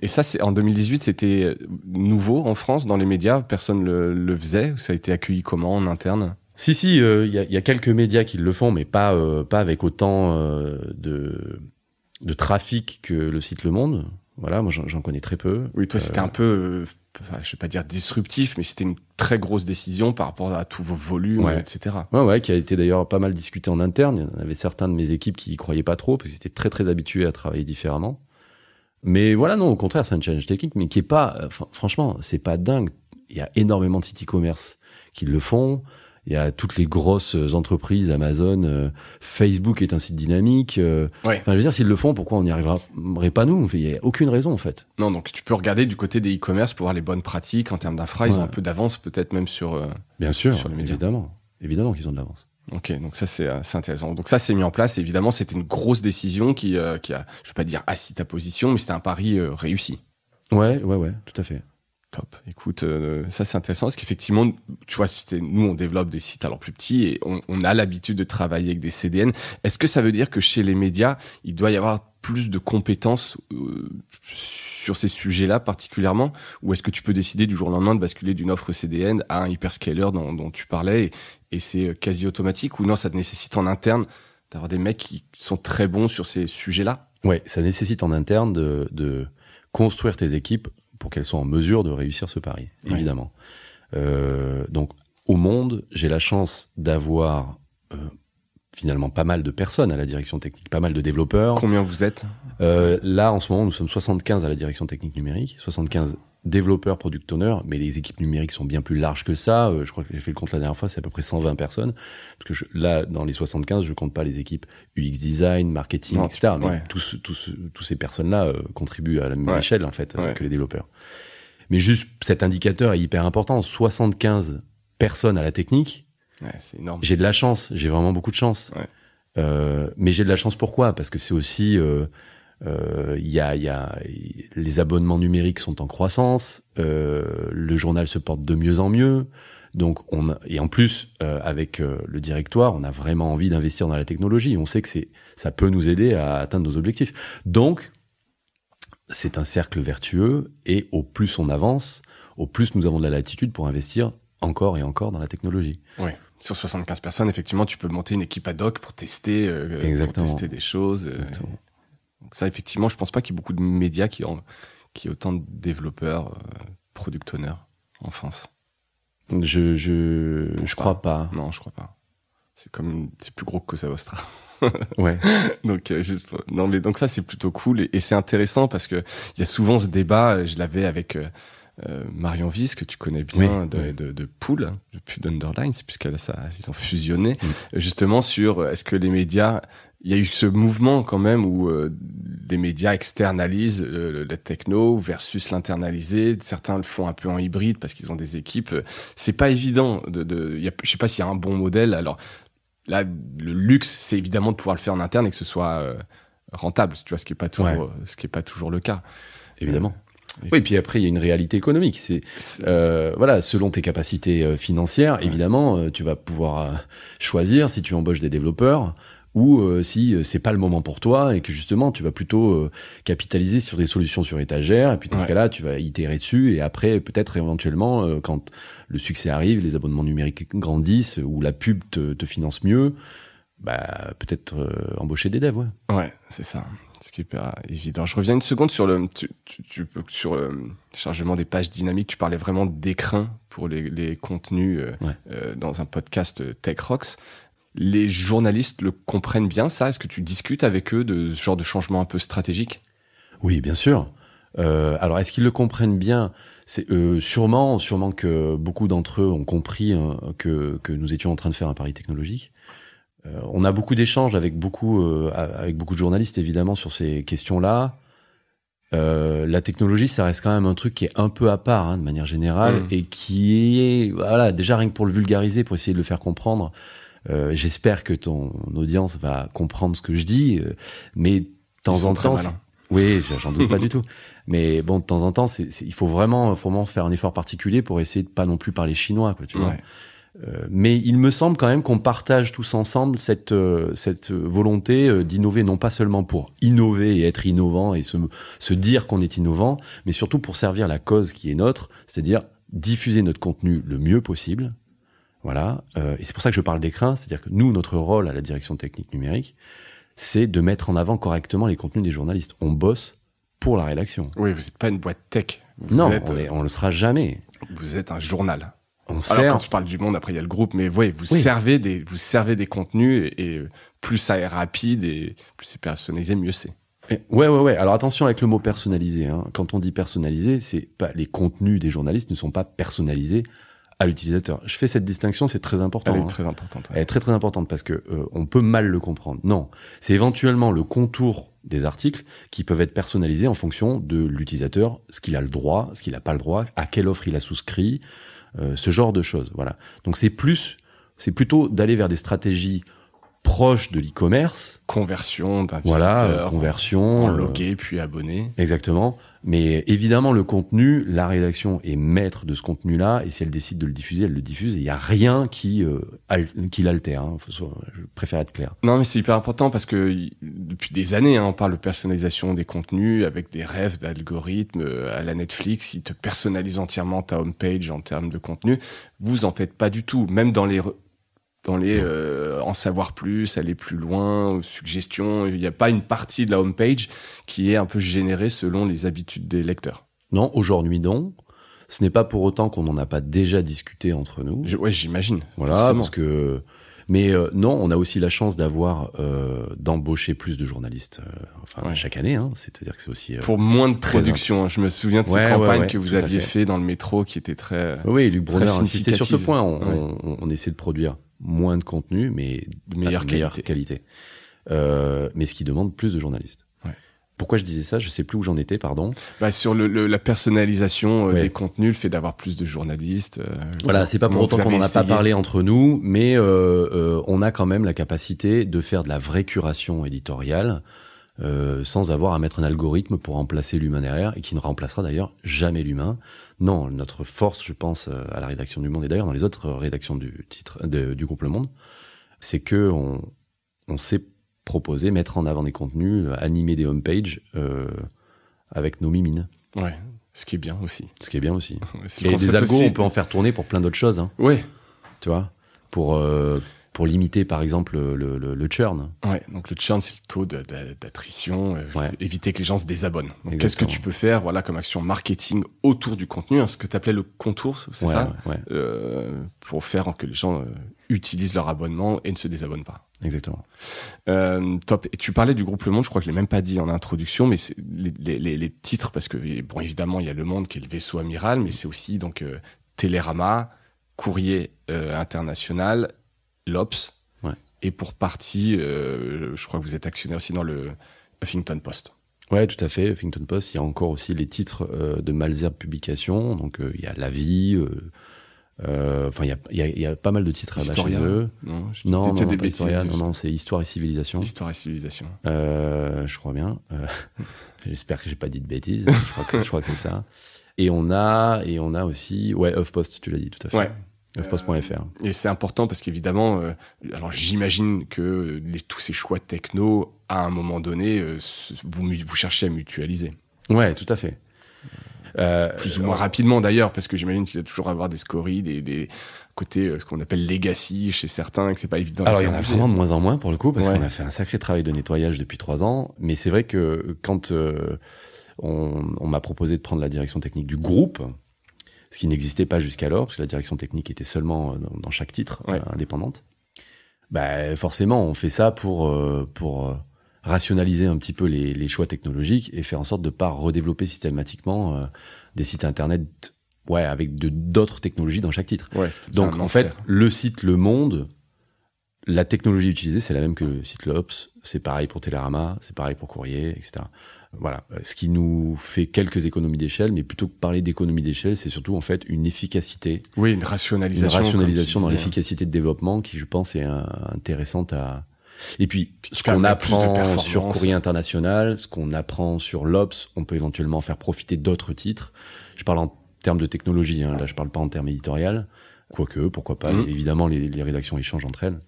Et ça, c'est en 2018, c'était nouveau en France, dans les médias, personne le faisait, ça a été accueilli comment en interne ? Si, il y a quelques médias qui le font, mais pas avec autant de trafic que le site Le Monde. Voilà, moi j'en connais très peu. Oui, toi c'était un peu, je vais pas dire disruptif, mais c'était une très grosse décision par rapport à tous vos volumes, etc. Ouais, qui a été d'ailleurs pas mal discuté en interne. Il y en avait certains de mes équipes qui y croyaient pas trop, parce qu'ils étaient très très habitués à travailler différemment. Mais voilà, non, au contraire, c'est un challenge technique, mais qui est pas, franchement, c'est pas dingue. Il y a énormément de sites e-commerce qui le font. Il y a toutes les grosses entreprises, Amazon, Facebook est un site dynamique. Enfin, je veux dire, s'ils le font, pourquoi on n'y arriverait pas nous ? Il n'y a aucune raison, en fait. Non, donc tu peux regarder du côté des e-commerce pour voir les bonnes pratiques en termes d'infra. Ils ont un peu d'avance, peut-être même sur bien sûr, sur les médias. Évidemment qu'ils ont de l'avance. Ok, donc ça c'est intéressant. Donc ça c'est mis en place. Évidemment, c'était une grosse décision qui a, je vais pas dire assis ta position, mais c'était un pari réussi. Ouais, tout à fait. Top. Écoute, ça c'est intéressant parce qu'effectivement, tu vois, nous on développe des sites alors plus petits et on a l'habitude de travailler avec des CDN. Est-ce que ça veut dire que chez les médias, il doit y avoir plus de compétences sur ces sujets-là particulièrement, ou est-ce que tu peux décider du jour au lendemain de basculer d'une offre CDN à un hyperscaler dont tu parlais et c'est quasi automatique, ou non, ça te nécessite en interne d'avoir des mecs qui sont très bons sur ces sujets-là ? Ouais, ça nécessite en interne de construire tes équipes pour qu'elles soient en mesure de réussir ce pari, évidemment. Donc, au Monde, j'ai la chance d'avoir finalement pas mal de personnes à la direction technique, pas mal de développeurs. Combien vous êtes ? Là, en ce moment, nous sommes 75 à la direction technique numérique, 75 développeurs, product owners, mais les équipes numériques sont bien plus larges que ça. Je crois que j'ai fait le compte la dernière fois, c'est à peu près 120 personnes. Parce que là, dans les 75, je compte pas les équipes UX design, marketing, etc. Mais tous ces personnes-là contribuent à la même échelle, en fait, que les développeurs. Mais juste, cet indicateur est hyper important. 75 personnes à la technique. Ouais, c'est énorme. J'ai de la chance. J'ai vraiment beaucoup de chance. Mais j'ai de la chance pourquoi ? Parce que c'est aussi Les abonnements numériques sont en croissance, le journal se porte de mieux en mieux. Donc et en plus avec le directoire, on a vraiment envie d'investir dans la technologie. On sait que ça peut nous aider à atteindre nos objectifs. Donc c'est un cercle vertueux, et au plus on avance, au plus nous avons de la latitude pour investir encore et encore dans la technologie. Oui. Sur 75 personnes, effectivement, tu peux monter une équipe ad hoc pour tester des choses. Donc ça, effectivement, je pense pas qu'il y ait beaucoup de médias qui aient autant de développeurs, product owners en France. Je crois pas. Non, je crois pas. C'est plus gros que Cosa Vostra. Ouais. Donc donc ça c'est plutôt cool, et c'est intéressant parce que il y a souvent ce débat. Je l'avais avec Marion Wiss, que tu connais bien, de Pool, depuis d'Underlines, ils ont fusionné, justement sur est-ce que les médias, il y a eu ce mouvement quand même où les médias externalisent la techno versus l'internaliser. Certains le font un peu en hybride parce qu'ils ont des équipes. C'est pas évident je sais pas s'il y a un bon modèle. Alors là, le luxe, c'est évidemment de pouvoir le faire en interne et que ce soit rentable, tu vois, ce qui est pas toujours le cas. Évidemment. Oui, puis après, il y a une réalité économique. Selon tes capacités financières, évidemment, tu vas pouvoir choisir si tu embauches des développeurs ou si c'est pas le moment pour toi et que justement, tu vas plutôt capitaliser sur des solutions sur étagère. Et puis dans ce cas-là, tu vas itérer dessus, et après, peut-être éventuellement, quand le succès arrive, les abonnements numériques grandissent ou la pub te finance mieux, peut-être embaucher des devs. Ouais, c'est ça. Ce qui est hyper évident. Je reviens une seconde sur sur le chargement des pages dynamiques. Tu parlais vraiment d'écrin pour les contenus dans un podcast Tech Rocks. Les journalistes le comprennent bien, ça? Est-ce que tu discutes avec eux de ce genre de changement un peu stratégique? Oui, bien sûr. Alors, est-ce qu'ils le comprennent bien? C'est sûrement que beaucoup d'entre eux ont compris que nous étions en train de faire un pari technologique. On a beaucoup d'échanges avec beaucoup de journalistes, évidemment, sur ces questions-là. La technologie, ça reste quand même un truc qui est un peu à part, de manière générale, et qui est, déjà rien que pour le vulgariser, pour essayer de le faire comprendre. J'espère que ton audience va comprendre ce que je dis, mais de temps en temps, oui, j'en doute pas du tout. Mais bon, de temps en temps, il faut vraiment faire un effort particulier pour essayer de pas non plus parler chinois, quoi, tu vois. Mais il me semble quand même qu'on partage tous ensemble cette volonté d'innover, non pas seulement pour innover et être innovant et se dire qu'on est innovant, mais surtout pour servir la cause qui est nôtre, c'est-à-dire diffuser notre contenu le mieux possible. Voilà. Et c'est pour ça que je parle d'écrin, c'est-à-dire que nous, notre rôle à la direction technique numérique, c'est de mettre en avant correctement les contenus des journalistes. On bosse pour la rédaction. Oui, vous n'êtes pas une boîte tech. On le sera jamais. Vous êtes un journal. Quand tu parles du Monde, après il y a le groupe, mais vous servez des contenus, et plus ça est rapide et plus c'est personnalisé, mieux c'est. Ouais. Alors attention avec le mot personnalisé. Quand on dit personnalisé, c'est pas, les contenus des journalistes ne sont pas personnalisés à l'utilisateur. Je fais cette distinction, c'est très important. Elle est très importante. Elle est très très importante parce que on peut mal le comprendre. Non, c'est éventuellement le contour des articles qui peuvent être personnalisés en fonction de l'utilisateur, ce qu'il a le droit, ce qu'il n'a pas le droit, à quelle offre il a souscrit. Ce genre de choses, voilà. Donc c'est plutôt d'aller vers des stratégies proches de l'e-commerce. Conversion d'un visiteur. Voilà, conversion. Logué puis abonné. Exactement. Mais évidemment, le contenu, la rédaction est maître de ce contenu-là, et si elle décide de le diffuser, elle le diffuse, et il n'y a rien qui l'altère. Je préfère être clair. Non, mais c'est hyper important parce que depuis des années, on parle de personnalisation des contenus avec des rêves d'algorithmes. À la Netflix, ils te personnalisent entièrement ta homepage en termes de contenu. Vous en faites pas du tout. Même dans les en savoir plus, aller plus loin, suggestions, il n'y a pas une partie de la homepage qui est un peu générée selon les habitudes des lecteurs. Non, aujourd'hui non. Ce n'est pas pour autant qu'on n'en a pas déjà discuté entre nous. J'imagine. Voilà, forcément. Parce que... Mais non, on a aussi la chance d'embaucher plus de journalistes chaque année. C'est-à-dire que c'est aussi... pour moins de production. Je me souviens de ces campagnes que vous aviez fait dans le métro qui étaient très... Oui, Luc Brunner insistait sur ce point. On essaie de produire moins de contenu, mais de meilleure qualité. Mais ce qui demande plus de journalistes. Ouais. Pourquoi je disais ça? Je sais plus où j'en étais, pardon. Sur la personnalisation des contenus, le fait d'avoir plus de journalistes. Voilà, c'est pas pour autant qu'on n'en a pas parlé entre nous, mais on a quand même la capacité de faire de la vraie curation éditoriale. sans avoir à mettre un algorithme pour remplacer l'humain derrière, et qui ne remplacera d'ailleurs jamais l'humain. Non, notre force, je pense, à la rédaction du Monde, et d'ailleurs dans les autres rédactions du groupe Le Monde, c'est que on sait proposer, mettre en avant des contenus, animer des homepages avec nos mimines. Ouais, ce qui est bien aussi. Ce qui est bien aussi. Et des algos, on peut en faire tourner pour plein d'autres choses. Hein. Ouais. Tu vois, pour limiter par exemple le churn. Ouais, donc le churn, c'est le taux d'attrition, éviter que les gens se désabonnent. Donc, qu'est-ce que tu peux faire, voilà, comme action marketing autour du contenu, hein, ce que tu appelais le contour, c'est ça, pour faire que les gens utilisent leur abonnement et ne se désabonnent pas. Exactement. Top. Et tu parlais du groupe Le Monde, je crois que je l'ai même pas dit en introduction, mais c'est les titres, parce que bon, évidemment, il y a Le Monde qui est le vaisseau amiral, mais c'est aussi donc Télérama, Courrier International, l'Obs, et pour partie, je crois que vous êtes actionnaire aussi dans le Huffington Post. Ouais, tout à fait. Huffington Post, il y a encore aussi les titres de Malesherbes Publications, donc il y a La Vie, enfin il y a pas mal de titres Historia, chez eux. Non, pas Historia, non, c'est Histoire et Civilisation. Histoire et Civilisation. Je crois bien. J'espère que j'ai pas dit de bêtises. Je crois que c'est ça. Et on a aussi, HuffPost, tu l'as dit, tout à fait. Ouais. HuffPost.fr. Et c'est important parce qu'évidemment, alors j'imagine que tous ces choix techno, à un moment donné, vous cherchez à mutualiser. Ouais, tout à fait. Plus ou moins rapidement d'ailleurs, parce que j'imagine qu'il y a toujours à avoir des scories, des côtés, ce qu'on appelle legacy chez certains, et que c'est pas évident. Alors il y en a vraiment de moins en moins pour le coup, parce qu'on a fait un sacré travail de nettoyage depuis 3 ans. Mais c'est vrai que quand on m'a proposé de prendre la direction technique du groupe, ce qui n'existait pas jusqu'alors, parce que la direction technique était seulement dans chaque titre indépendante. Bah forcément, on fait ça pour rationaliser un petit peu les choix technologiques et faire en sorte de pas redévelopper systématiquement des sites internet avec d'autres technologies dans chaque titre. Donc en fait, le site Le Monde, la technologie utilisée, c'est la même que le site l'Obs, c'est pareil pour Télérama, c'est pareil pour Courrier, etc. Voilà, ce qui nous fait quelques économies d'échelle, mais plutôt que parler d'économies d'échelle, c'est surtout en fait une efficacité. Oui, une rationalisation dans l'efficacité de développement qui, je pense, est intéressante à... Et puis, ce qu'on apprend sur Courrier International, ce qu'on apprend sur l'Obs, on peut éventuellement faire profiter d'autres titres. Je parle en termes de technologie, hein, là je parle pas en termes éditorial, quoique, pourquoi pas, évidemment les rédactions échangent entre elles.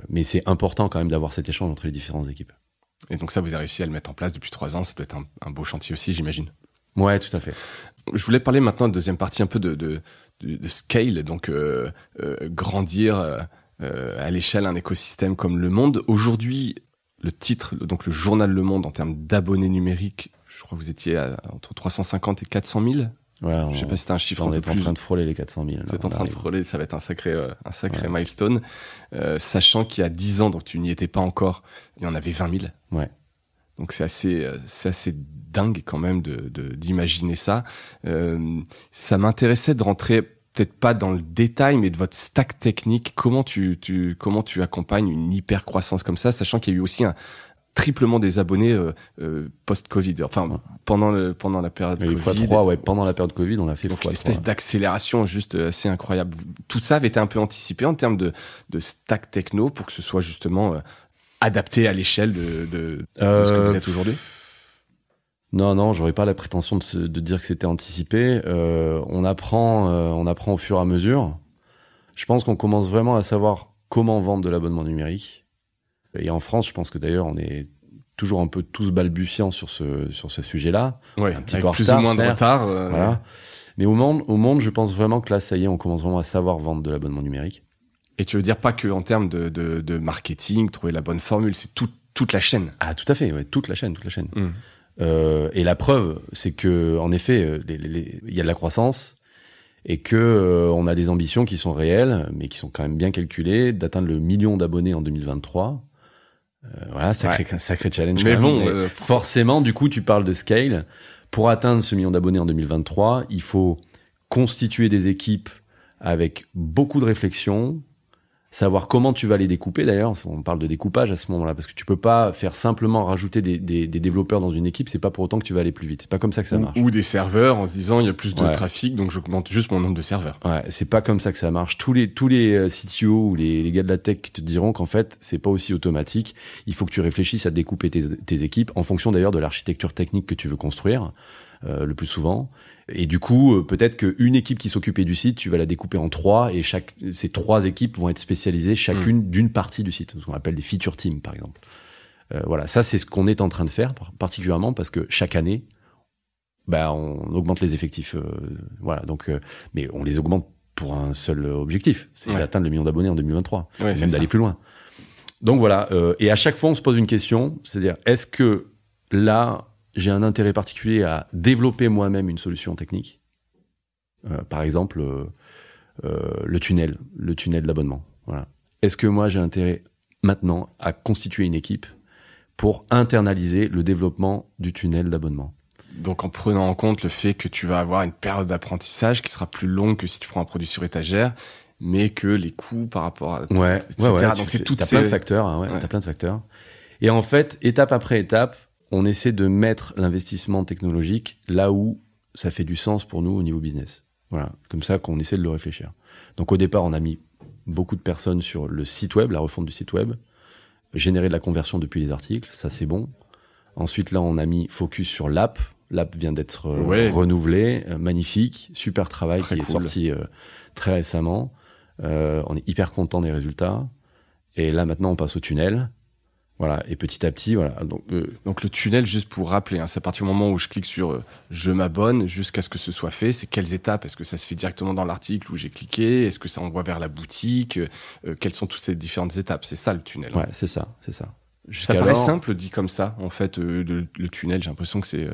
Mais c'est important quand même d'avoir cet échange entre les différentes équipes. Et donc ça, vous avez réussi à le mettre en place depuis 3 ans, ça doit être un beau chantier aussi, j'imagine. Ouais, tout à fait. Je voulais parler maintenant de deuxième partie un peu de scale, donc grandir à l'échelle un écosystème comme Le Monde. Aujourd'hui, le titre, donc le journal Le Monde en termes d'abonnés numériques, je crois que vous étiez entre 350 et 400 000. Ouais, je sais pas si c'était un chiffre. On est en train de frôler les 400 000. Vous êtes en train de frôler, ça va être un sacré milestone. Sachant qu'il y a 10 ans, donc tu n'y étais pas encore, il y en avait 20 000. Ouais. Donc c'est assez dingue quand même d'imaginer ça. Ça m'intéressait de rentrer peut-être pas dans le détail, mais de votre stack technique. Comment tu accompagnes une hyper croissance comme ça, sachant qu'il y a eu aussi un triplement des abonnés post-Covid, enfin pendant la période Covid. x3, pendant la période Covid, on a fait donc une espèce d'accélération juste assez incroyable. Tout ça avait été un peu anticipé en termes de stack techno pour que ce soit justement adapté à l'échelle de ce que vous êtes aujourd'hui. Non, j'aurais pas la prétention de dire que c'était anticipé. On apprend au fur et à mesure. Je pense qu'on commence vraiment à savoir comment vendre de l'abonnement numérique. Et en France, je pense que d'ailleurs, on est toujours un peu tous balbutiants sur ce sujet-là. Ouais, un petit avec peu en plus retard, ou moins de retard. Voilà. Mais au monde, je pense vraiment que là, ça y est, on commence vraiment à savoir vendre de l'abonnement numérique. Et tu veux dire pas que en termes de marketing, trouver la bonne formule, c'est toute la chaîne. Ah, tout à fait, ouais, toute la chaîne. Et la preuve, c'est que en effet, il y a de la croissance et que on a des ambitions qui sont réelles, mais qui sont quand même bien calculées, d'atteindre le 1 million d'abonnés en 2023. Voilà, sacré challenge. Mais bon, forcément, du coup, tu parles de scale. Pour atteindre ce 1 million d'abonnés en 2023, il faut constituer des équipes avec beaucoup de réflexion, savoir comment tu vas les découper d'ailleurs, on parle de découpage à ce moment-là, parce que tu peux pas faire simplement rajouter des développeurs dans une équipe, c'est pas pour autant que tu vas aller plus vite, c'est pas comme ça que ça marche. Ou des serveurs en se disant il y a plus de trafic, donc j'augmente juste mon nombre de serveurs. Ouais, c'est pas comme ça que ça marche. Tous les CTO ou les gars de la tech te diront qu'en fait c'est pas aussi automatique, il faut que tu réfléchisses à découper tes équipes en fonction d'ailleurs de l'architecture technique que tu veux construire, le plus souvent. Et du coup, peut-être qu'une équipe qui s'occupait du site, tu vas la découper en 3 et ces 3 équipes vont être spécialisées chacune d'une partie du site, ce qu'on appelle des feature teams par exemple. Voilà, ça c'est ce qu'on est en train de faire particulièrement parce que chaque année, on augmente les effectifs. Voilà, donc, mais on les augmente pour un seul objectif, c'est d'atteindre le million d'abonnés en 2023, même d'aller plus loin. Donc voilà, et à chaque fois on se pose une question, c'est-à-dire est-ce que là j'ai un intérêt particulier à développer moi-même une solution technique. Par exemple, le tunnel d'abonnement. Voilà. Est-ce que moi j'ai intérêt maintenant à constituer une équipe pour internaliser le développement du tunnel d'abonnement? Donc en prenant en compte le fait que tu vas avoir une période d'apprentissage qui sera plus longue que si tu prends un produit sur étagère, mais que les coûts par rapport à etc. Donc c'est toutes plein de facteurs. Hein, t'as plein de facteurs. Et en fait, étape après étape, on essaie de mettre l'investissement technologique là où ça fait du sens pour nous au niveau business. Voilà, comme ça qu'on essaie de le réfléchir. Donc au départ, on a mis beaucoup de personnes sur le site web, la refonte du site web, générer de la conversion depuis les articles, ça c'est bon. Ensuite, là, on a mis focus sur l'app. L'app vient d'être renouvelée, magnifique, super travail qui est sorti très récemment. On est hyper content des résultats. Et là, maintenant, on passe au tunnel. Voilà, et petit à petit, voilà. Donc le tunnel, juste pour rappeler, c'est à partir du moment où je clique sur je m'abonne jusqu'à ce que ce soit fait, c'est quelles étapes? Est-ce que ça se fait directement dans l'article où j'ai cliqué? Est-ce que ça envoie vers la boutique? Quelles sont toutes ces différentes étapes? C'est ça le tunnel. Ouais, c'est ça. Ça paraît simple dit comme ça, en fait, le tunnel, j'ai l'impression que c'est...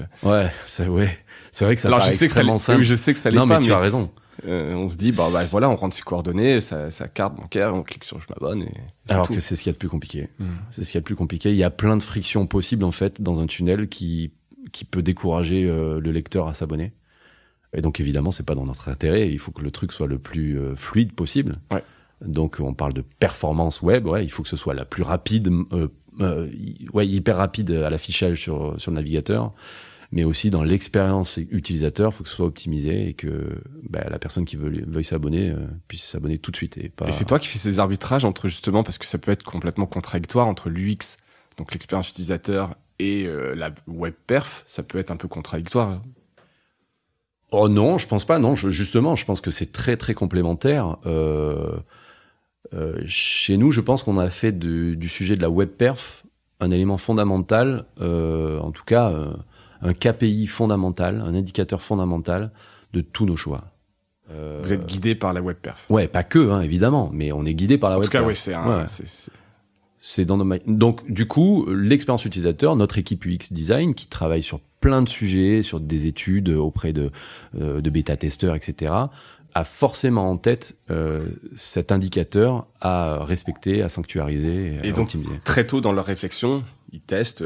C'est vrai que ça paraît extrêmement simple. Oui, je sais que ça l'est pas, mais tu as raison. On se dit, voilà, on rentre ses coordonnées, sa carte bancaire, on clique sur je m'abonne. Alors que c'est ce qu'il y a de plus compliqué. C'est ce qu'il y a de plus compliqué. Il y a plein de frictions possibles, en fait, dans un tunnel qui peut décourager le lecteur à s'abonner. Et donc, évidemment, c'est pas dans notre intérêt. Il faut que le truc soit le plus fluide possible. Ouais. Donc, on parle de performance web. Ouais, il faut que ce soit la plus rapide, hyper rapide à l'affichage sur le navigateur. Mais aussi dans l'expérience utilisateur, il faut que ce soit optimisé et que la personne qui veuille s'abonner puisse s'abonner tout de suite. Et c'est toi qui fais ces arbitrages entre, justement, parce que ça peut être complètement contradictoire entre l'UX, donc l'expérience utilisateur, et la web perf, ça peut être un peu contradictoire. Oh non, je pense pas. Non, justement, je pense que c'est très très complémentaire. Chez nous, je pense qu'on a fait du sujet de la web perf un élément fondamental, en tout cas un KPI fondamental, un indicateur fondamental de tous nos choix. Vous êtes guidé par la web perf. Ouais, pas que, évidemment, mais on est guidé par la web perf. En tout cas, c'est dans nos... Donc, du coup, l'expérience utilisateur, notre équipe UX Design, qui travaille sur plein de sujets, sur des études auprès de bêta-testeurs, etc., a forcément en tête cet indicateur à respecter, à sanctuariser et à donc, optimiser. Très tôt dans leur réflexion, ils testent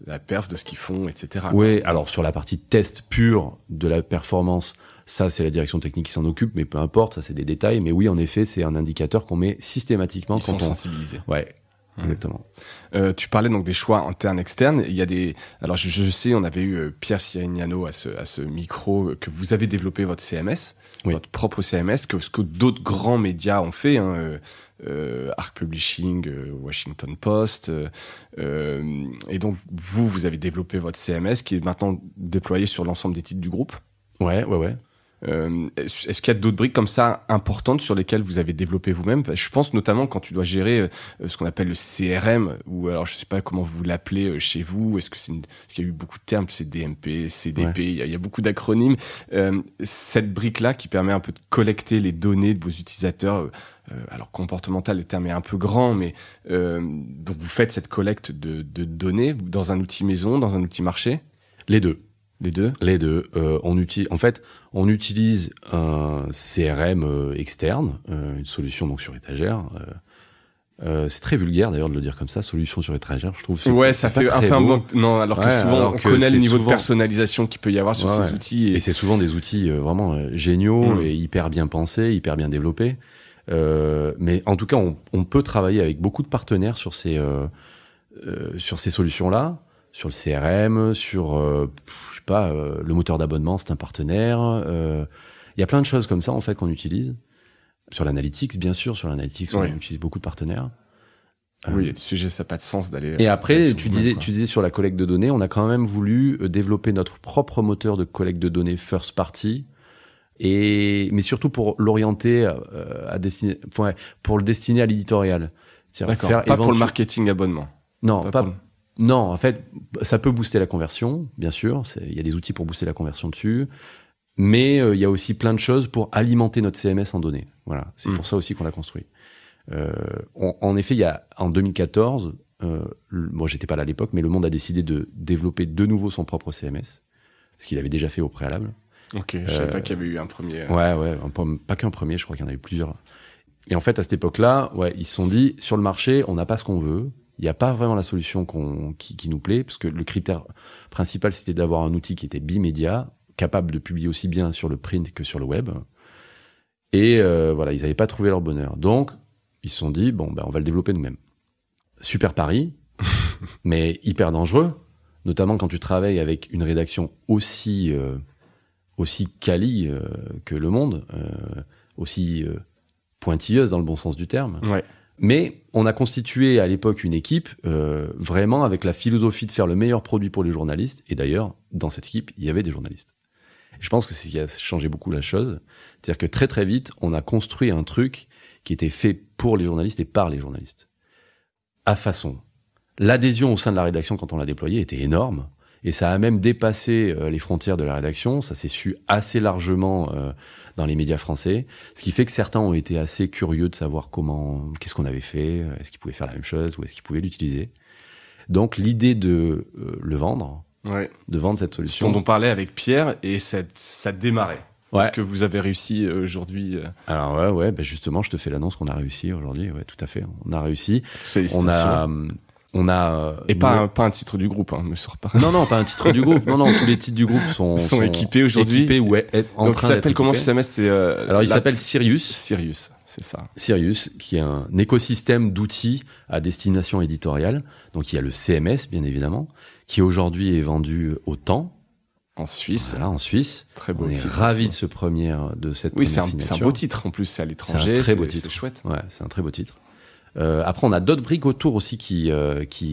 la perf de ce qu'ils font, etc. Oui, alors sur la partie test pure de la performance, ça c'est la direction technique qui s'en occupe, mais peu importe, ça c'est des détails. Mais oui, en effet, c'est un indicateur qu'on met systématiquement quand on... sensibilisés. Ouais. Exactement. Tu parlais donc des choix internes, externes. Il y a des. Alors je sais, on avait eu Pierre Sirignano à ce micro que vous avez développé votre CMS, votre propre CMS, que ce que d'autres grands médias ont fait, Arc Publishing, Washington Post, et donc vous avez développé votre CMS qui est maintenant déployé sur l'ensemble des titres du groupe. Ouais. Est-ce qu'il y a d'autres briques comme ça importantes sur lesquelles vous avez développé vous-même? Je pense notamment quand tu dois gérer ce qu'on appelle le CRM, ou alors je sais pas comment vous l'appelez chez vous. Est-ce qu'il y a eu beaucoup de termes, c'est DMP, CDP, il y a beaucoup d'acronymes. Cette brique-là qui permet un peu de collecter les données de vos utilisateurs. Alors comportemental, le terme est un peu grand, mais donc vous faites cette collecte de données dans un outil maison, dans un outil marché? Les deux. Les deux. On utilise un CRM externe, une solution donc sur étagère. C'est très vulgaire d'ailleurs de le dire comme ça, solution sur étagère, je trouve. Ça fait un peu un bon. Non, alors que souvent on connaît le niveau de personnalisation qu'il peut y avoir sur ces outils. Et c'est souvent des outils vraiment géniaux et hyper bien pensés, hyper bien développés. Mais en tout cas, on peut travailler avec beaucoup de partenaires sur ces solutions-là, sur le CRM, sur je sais pas, le moteur d'abonnement, c'est un partenaire. Il y a plein de choses comme ça en fait qu'on utilise. Sur l'analytics, bien sûr, on utilise beaucoup de partenaires. Oui, il y a des sujets, ça n'a pas de sens d'aller. Et après, tu disais sur la collecte de données, on a quand même voulu développer notre propre moteur de collecte de données first party, mais surtout pour l'orienter pour le destiner à l'éditorial. D'accord. Pas pour le marketing abonnement. Non, non. En fait, ça peut booster la conversion, bien sûr. Il y a des outils pour booster la conversion dessus. Mais il y a aussi plein de choses pour alimenter notre CMS en données. Voilà, c'est pour ça aussi qu'on l'a construit. En effet, en 2014, moi j'étais pas là à l'époque, mais Le Monde a décidé de développer de nouveau son propre CMS, ce qu'il avait déjà fait au préalable. Ok, je savais pas qu'il y avait eu un premier. Ouais, pas qu'un premier, je crois qu'il y en avait plusieurs. Et en fait, à cette époque-là, ils se sont dit, sur le marché, on n'a pas ce qu'on veut. Il n'y a pas vraiment la solution qui nous plaît, parce que le critère principal, c'était d'avoir un outil qui était bimédia, capable de publier aussi bien sur le print que sur le web. Et voilà, ils n'avaient pas trouvé leur bonheur. Donc, ils se sont dit, on va le développer nous-mêmes. Super pari, mais hyper dangereux, notamment quand tu travailles avec une rédaction aussi quali que Le Monde, aussi pointilleuse dans le bon sens du terme. Ouais. Mais on a constitué à l'époque une équipe vraiment avec la philosophie de faire le meilleur produit pour les journalistes. Et d'ailleurs, dans cette équipe, il y avait des journalistes. Et je pense que c'est ce qui a changé beaucoup la chose. C'est-à-dire que très très vite, on a construit un truc qui était fait pour les journalistes et par les journalistes. À façon. L'adhésion au sein de la rédaction, quand on l'a déployé, était énorme. Et ça a même dépassé les frontières de la rédaction. Ça s'est su assez largement dans les médias français. Ce qui fait que certains ont été assez curieux de savoir qu'est-ce qu'on avait fait, est-ce qu'ils pouvaient faire la même chose ou est-ce qu'ils pouvaient l'utiliser. Donc l'idée de le vendre, de vendre cette solution. Dont on parlait avec Pierre et ça démarrait. Est-ce que vous avez réussi aujourd'hui Alors justement, je te fais l'annonce qu'on a réussi aujourd'hui. Ouais, tout à fait. On a réussi. Félicitations. On a et pas un titre du groupe, me sort pas. Non, pas un titre du groupe. Non, tous les titres du groupe sont équipés aujourd'hui. Équipés ou en donc train ça s'appelle comment ce CMS Alors il s'appelle Sirius. Sirius, c'est ça. Sirius, qui est un écosystème d'outils à destination éditoriale. Donc il y a le CMS, bien évidemment, qui aujourd'hui est vendu au Temps. En Suisse. Voilà, en Suisse. Très beau titre. On est ravis de cette première signature. C'est un beau titre en plus, c'est à l'étranger. C'est un très beau titre. C'est chouette. Ouais, c'est un très beau titre. Après, on a d'autres briques autour aussi qui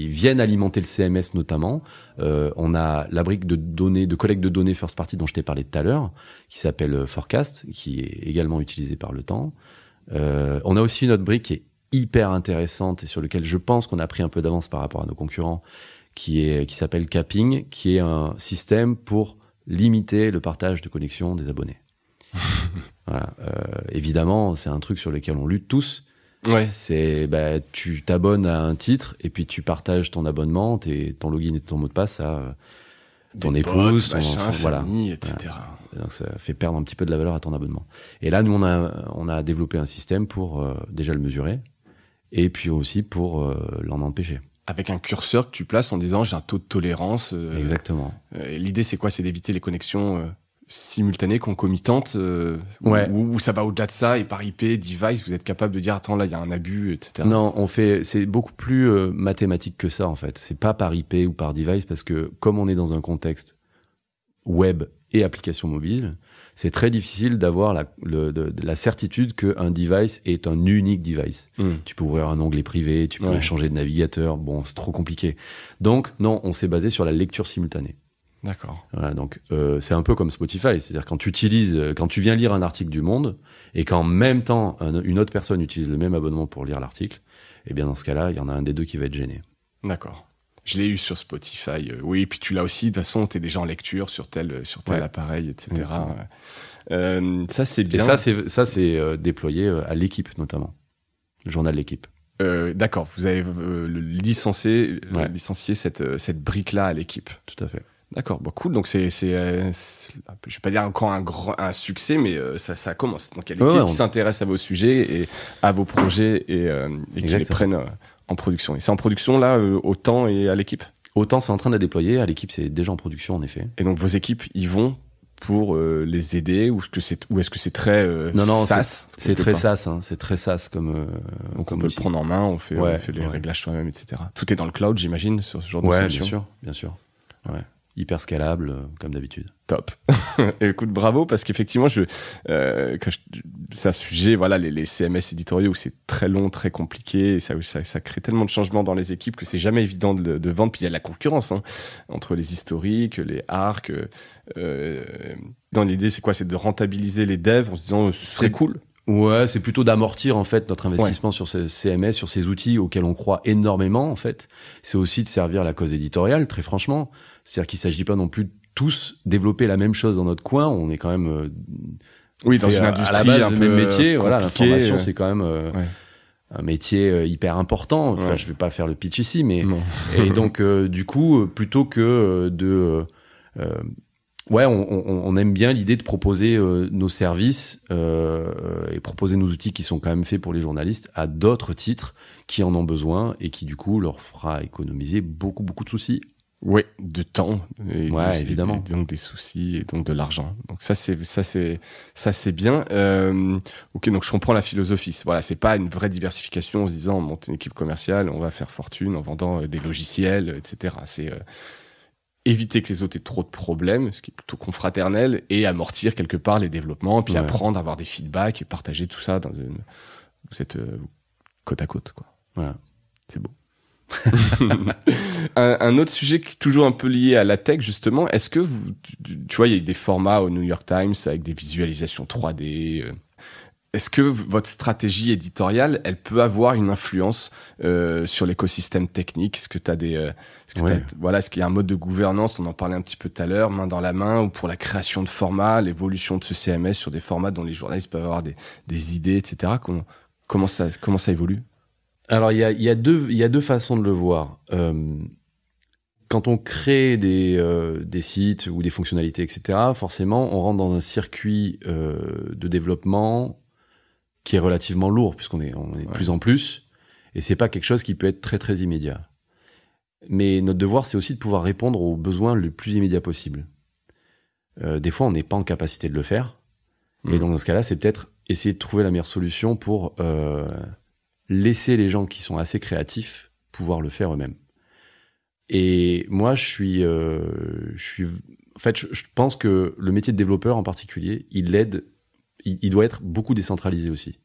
viennent alimenter le CMS notamment. On a la brique de collecte de données first party dont je t'ai parlé tout à l'heure, qui s'appelle Forecast, qui est également utilisée par le Temps. On a aussi une autre brique qui est hyper intéressante et sur laquelle je pense qu'on a pris un peu d'avance par rapport à nos concurrents, qui s'appelle Capping, qui est un système pour limiter le partage de connexion des abonnés. Voilà. Évidemment, c'est un truc sur lequel on lutte tous. Ouais. C'est tu t'abonnes à un titre et puis tu partages ton abonnement, ton login et ton mot de passe à ton épouse, ton enfant, famille, etc. Voilà. Donc ça fait perdre un petit peu de la valeur à ton abonnement. Et là, nous on a développé un système pour déjà le mesurer et puis aussi pour l'en empêcher. Avec un curseur que tu places en disant j'ai un taux de tolérance. Exactement. L'idée c'est quoi? C'est d'éviter les connexions simultanées, concomitantes, ou ça va au-delà de ça, et par IP, device, vous êtes capable de dire attends là il y a un abus, etc. Non, c'est beaucoup plus mathématique que ça en fait. C'est pas par IP ou par device parce que comme on est dans un contexte web et application mobile, c'est très difficile d'avoir la certitude qu'un device est un unique device. Tu peux ouvrir un onglet privé, tu peux changer de navigateur, c'est trop compliqué. Donc non, on s'est basé sur la lecture simultanée. D'accord. Voilà, donc c'est un peu comme Spotify, c'est-à-dire quand tu viens lire un article du Monde et qu'en même temps une autre personne utilise le même abonnement pour lire l'article, eh bien dans ce cas-là, il y en a un des deux qui va être gêné. D'accord. Je l'ai eu sur Spotify. Oui, et puis tu l'as aussi. De toute façon, t'es déjà en lecture sur tel appareil, etc. Ça c'est bien. Et ça c'est déployé à l'Équipe notamment, le journal L'Équipe. D'accord. Vous avez licencié cette brique-là à l'Équipe. Tout à fait. D'accord, cool. Donc c'est je vais pas dire encore un succès, mais ça commence. Donc il y a l'équipe qui s'intéresse à vos sujets et à vos projets et qui les prennent en production. Et c'est en production là au Temps et à l'Équipe. Au Temps, c'est en train de la déployer. À l'Équipe, c'est déjà en production en effet. Et donc vos équipes, ils vont pour les aider, ou est-ce que c'est très non, SaaS? C'est très SaaS, hein. C'est très SaaS comme. Donc on peut le prendre en main, on fait les réglages soi-même, etc. Tout est dans le cloud, j'imagine, sur ce genre de solution. Bien sûr. Ouais. Hyper scalable, comme d'habitude. Top. Et écoute, bravo, parce qu'effectivement, c'est un sujet, voilà, les CMS éditoriaux où c'est très long, très compliqué, et ça crée tellement de changements dans les équipes que c'est jamais évident de vendre. Puis il y a la concurrence, hein, entre les historiques, les arcs. Dans l'idée, c'est quoi? C'est de rentabiliser les devs en se disant, c'est cool. Ouais, c'est plutôt d'amortir en fait notre investissement sur ces CMS, sur ces outils auxquels on croit énormément en fait. C'est aussi de servir la cause éditoriale, très franchement. C'est-à-dire qu'il s'agit pas non plus de tous développer la même chose dans notre coin. On est quand même dans une industrie à la base un le peu même métier. Voilà, compliqué, l'information c'est quand même un métier hyper important. Enfin, je vais pas faire le pitch ici, mais et donc du coup, plutôt que on aime bien l'idée de proposer nos services et proposer nos outils qui sont quand même faits pour les journalistes à d'autres titres qui en ont besoin et qui du coup leur fera économiser beaucoup de soucis. Oui, de temps, évidemment. Et donc des soucis et donc de l'argent. Donc ça c'est bien. Ok, donc je comprends la philosophie. Voilà, c'est pas une vraie diversification en se disant on monte une équipe commerciale, on va faire fortune en vendant des logiciels, etc. C'est éviter que les autres aient trop de problèmes, ce qui est plutôt confraternel, et amortir quelque part les développements, puis apprendre à avoir des feedbacks et partager tout ça vous êtes côte à côte, quoi. Voilà. C'est beau. un autre sujet qui est toujours un peu lié à la tech, justement, est-ce que tu vois, il y a eu des formats au New York Times avec des visualisations 3D. Est-ce que votre stratégie éditoriale, elle peut avoir une influence sur l'écosystème technique? Est-ce que tu as est-ce qu'il y a un mode de gouvernance, on en parlait un petit peu tout à l'heure, main dans la main, ou pour la création de formats, l'évolution de ce CMS sur des formats dont les journalistes peuvent avoir des idées, etc. Comment ça évolue? Alors, il y a deux façons de le voir. Quand on crée des sites ou des fonctionnalités, etc., forcément, on rentre dans un circuit de développement qui est relativement lourd, puisqu'on est de plus en plus, et c'est pas quelque chose qui peut être très, très immédiat. Mais notre devoir, c'est aussi de pouvoir répondre aux besoins le plus immédiat possible. Des fois, on n'est pas en capacité de le faire, et donc dans ce cas-là, c'est peut-être essayer de trouver la meilleure solution pour laisser les gens qui sont assez créatifs pouvoir le faire eux-mêmes. Et moi, je pense que le métier de développeur en particulier, il doit être beaucoup décentralisé aussi.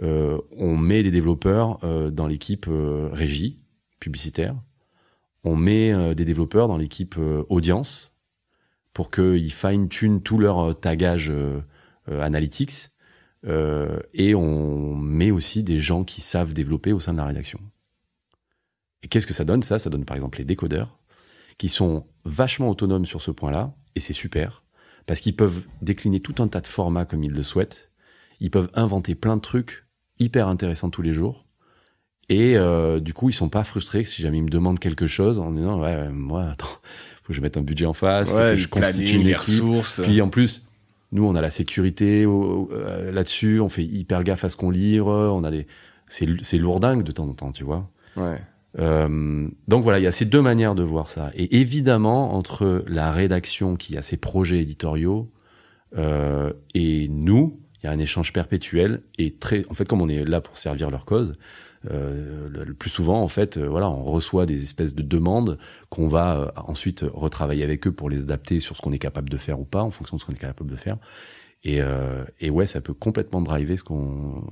On met des développeurs dans l'équipe régie, publicitaire. On met des développeurs dans l'équipe audience pour qu'ils fine-tunent tout leur tagage analytics. Et on met aussi des gens qui savent développer au sein de la rédaction. Et qu'est-ce que ça donne, ça? Ça donne par exemple les décodeurs, qui sont vachement autonomes sur ce point-là, et c'est super, parce qu'ils peuvent décliner tout un tas de formats comme ils le souhaitent, ils peuvent inventer plein de trucs hyper intéressants tous les jours, et du coup ils sont pas frustrés si jamais ils me demandent quelque chose en disant moi attends, faut que je mette un budget en face, faut que je constitue une équipe, puis en plus nous on a la sécurité là-dessus, on fait hyper gaffe à ce qu'on livre, c'est lourdingue de temps en temps, tu vois. Ouais. Donc voilà, il y a ces deux manières de voir ça. Et évidemment, entre la rédaction qui a ses projets éditoriaux et nous, il y a un échange perpétuel et en fait, comme on est là pour servir leur cause, le plus souvent, en fait, on reçoit des espèces de demandes qu'on va ensuite retravailler avec eux pour les adapter sur ce qu'on est capable de faire ou pas, en fonction de ce qu'on est capable de faire. Et ouais, ça peut complètement driver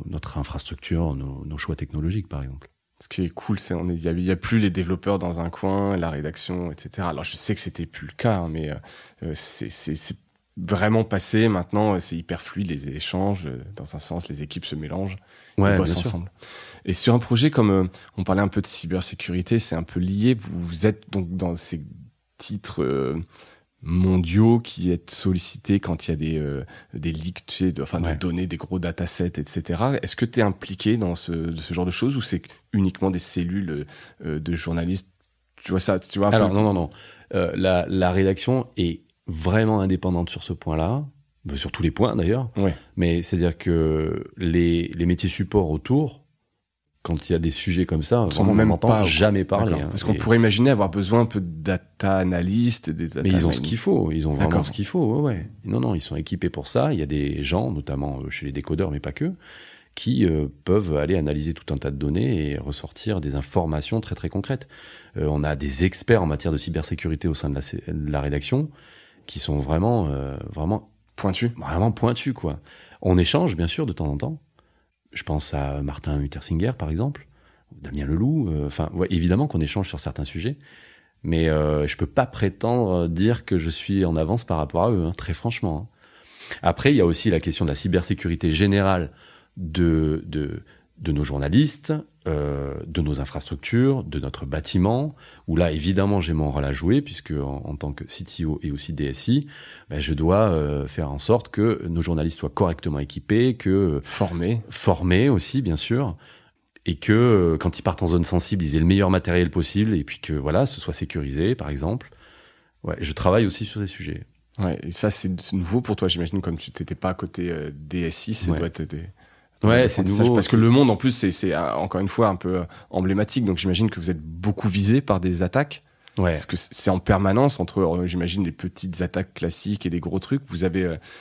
notre infrastructure, nos choix technologiques, par exemple. Ce qui est cool, c'est il y a plus les développeurs dans un coin, la rédaction, etc. Alors je sais que c'était plus le cas, hein, mais c'est vraiment passé. Maintenant, c'est hyper fluide les échanges. Dans un sens, les équipes se mélangent, ils bossent ensemble. Et sur un projet comme on parlait un peu de cybersécurité, c'est un peu lié. Vous êtes donc dans ces titres mondiaux qui est sollicité quand il y a des leaks, tu sais, de données, des gros datasets, etc. Est-ce que tu es impliqué dans ce genre de choses ou c'est uniquement des cellules de journalistes? Tu vois ça, tu vois un Alors peu... non. La rédaction est vraiment indépendante sur ce point-là, sur tous les points d'ailleurs. Ouais. Mais c'est-à-dire que les métiers support autour quand il y a des sujets comme ça, on n'en entend jamais parler. Parce qu'on pourrait imaginer avoir besoin un peu de data analystes, des data. Mais ils ont ce qu'il faut, ils ont vraiment ce qu'il faut. Ouais. Non, ils sont équipés pour ça. Il y a des gens, notamment chez les décodeurs, mais pas que, qui peuvent aller analyser tout un tas de données et ressortir des informations très très concrètes. On a des experts en matière de cybersécurité au sein de la rédaction qui sont vraiment pointus. Vraiment pointus, quoi. On échange, bien sûr, de temps en temps. Je pense à Martin Uttersinger, par exemple, Damien Leloup. Évidemment qu'on échange sur certains sujets, mais je peux pas prétendre dire que je suis en avance par rapport à eux, très franchement. Après, il y a aussi la question de la cybersécurité générale de nos journalistes, de nos infrastructures, de notre bâtiment, où là, évidemment, j'ai mon rôle à jouer, puisque en tant que CTO et aussi DSI, je dois faire en sorte que nos journalistes soient correctement équipés, formés aussi, bien sûr, et que quand ils partent en zone sensible, ils aient le meilleur matériel possible, et puis que voilà, ce soit sécurisé, par exemple. Ouais, je travaille aussi sur ces sujets. Ouais, et ça, c'est nouveau pour toi, j'imagine, comme tu t'étais pas à côté DSI, ça doit être des... Ouais, c'est nouveau. Parce que le monde, en plus, c'est encore une fois un peu emblématique. Donc, j'imagine que vous êtes beaucoup visé par des attaques. Ouais. Parce que c'est en permanence entre, j'imagine, des petites attaques classiques et des gros trucs.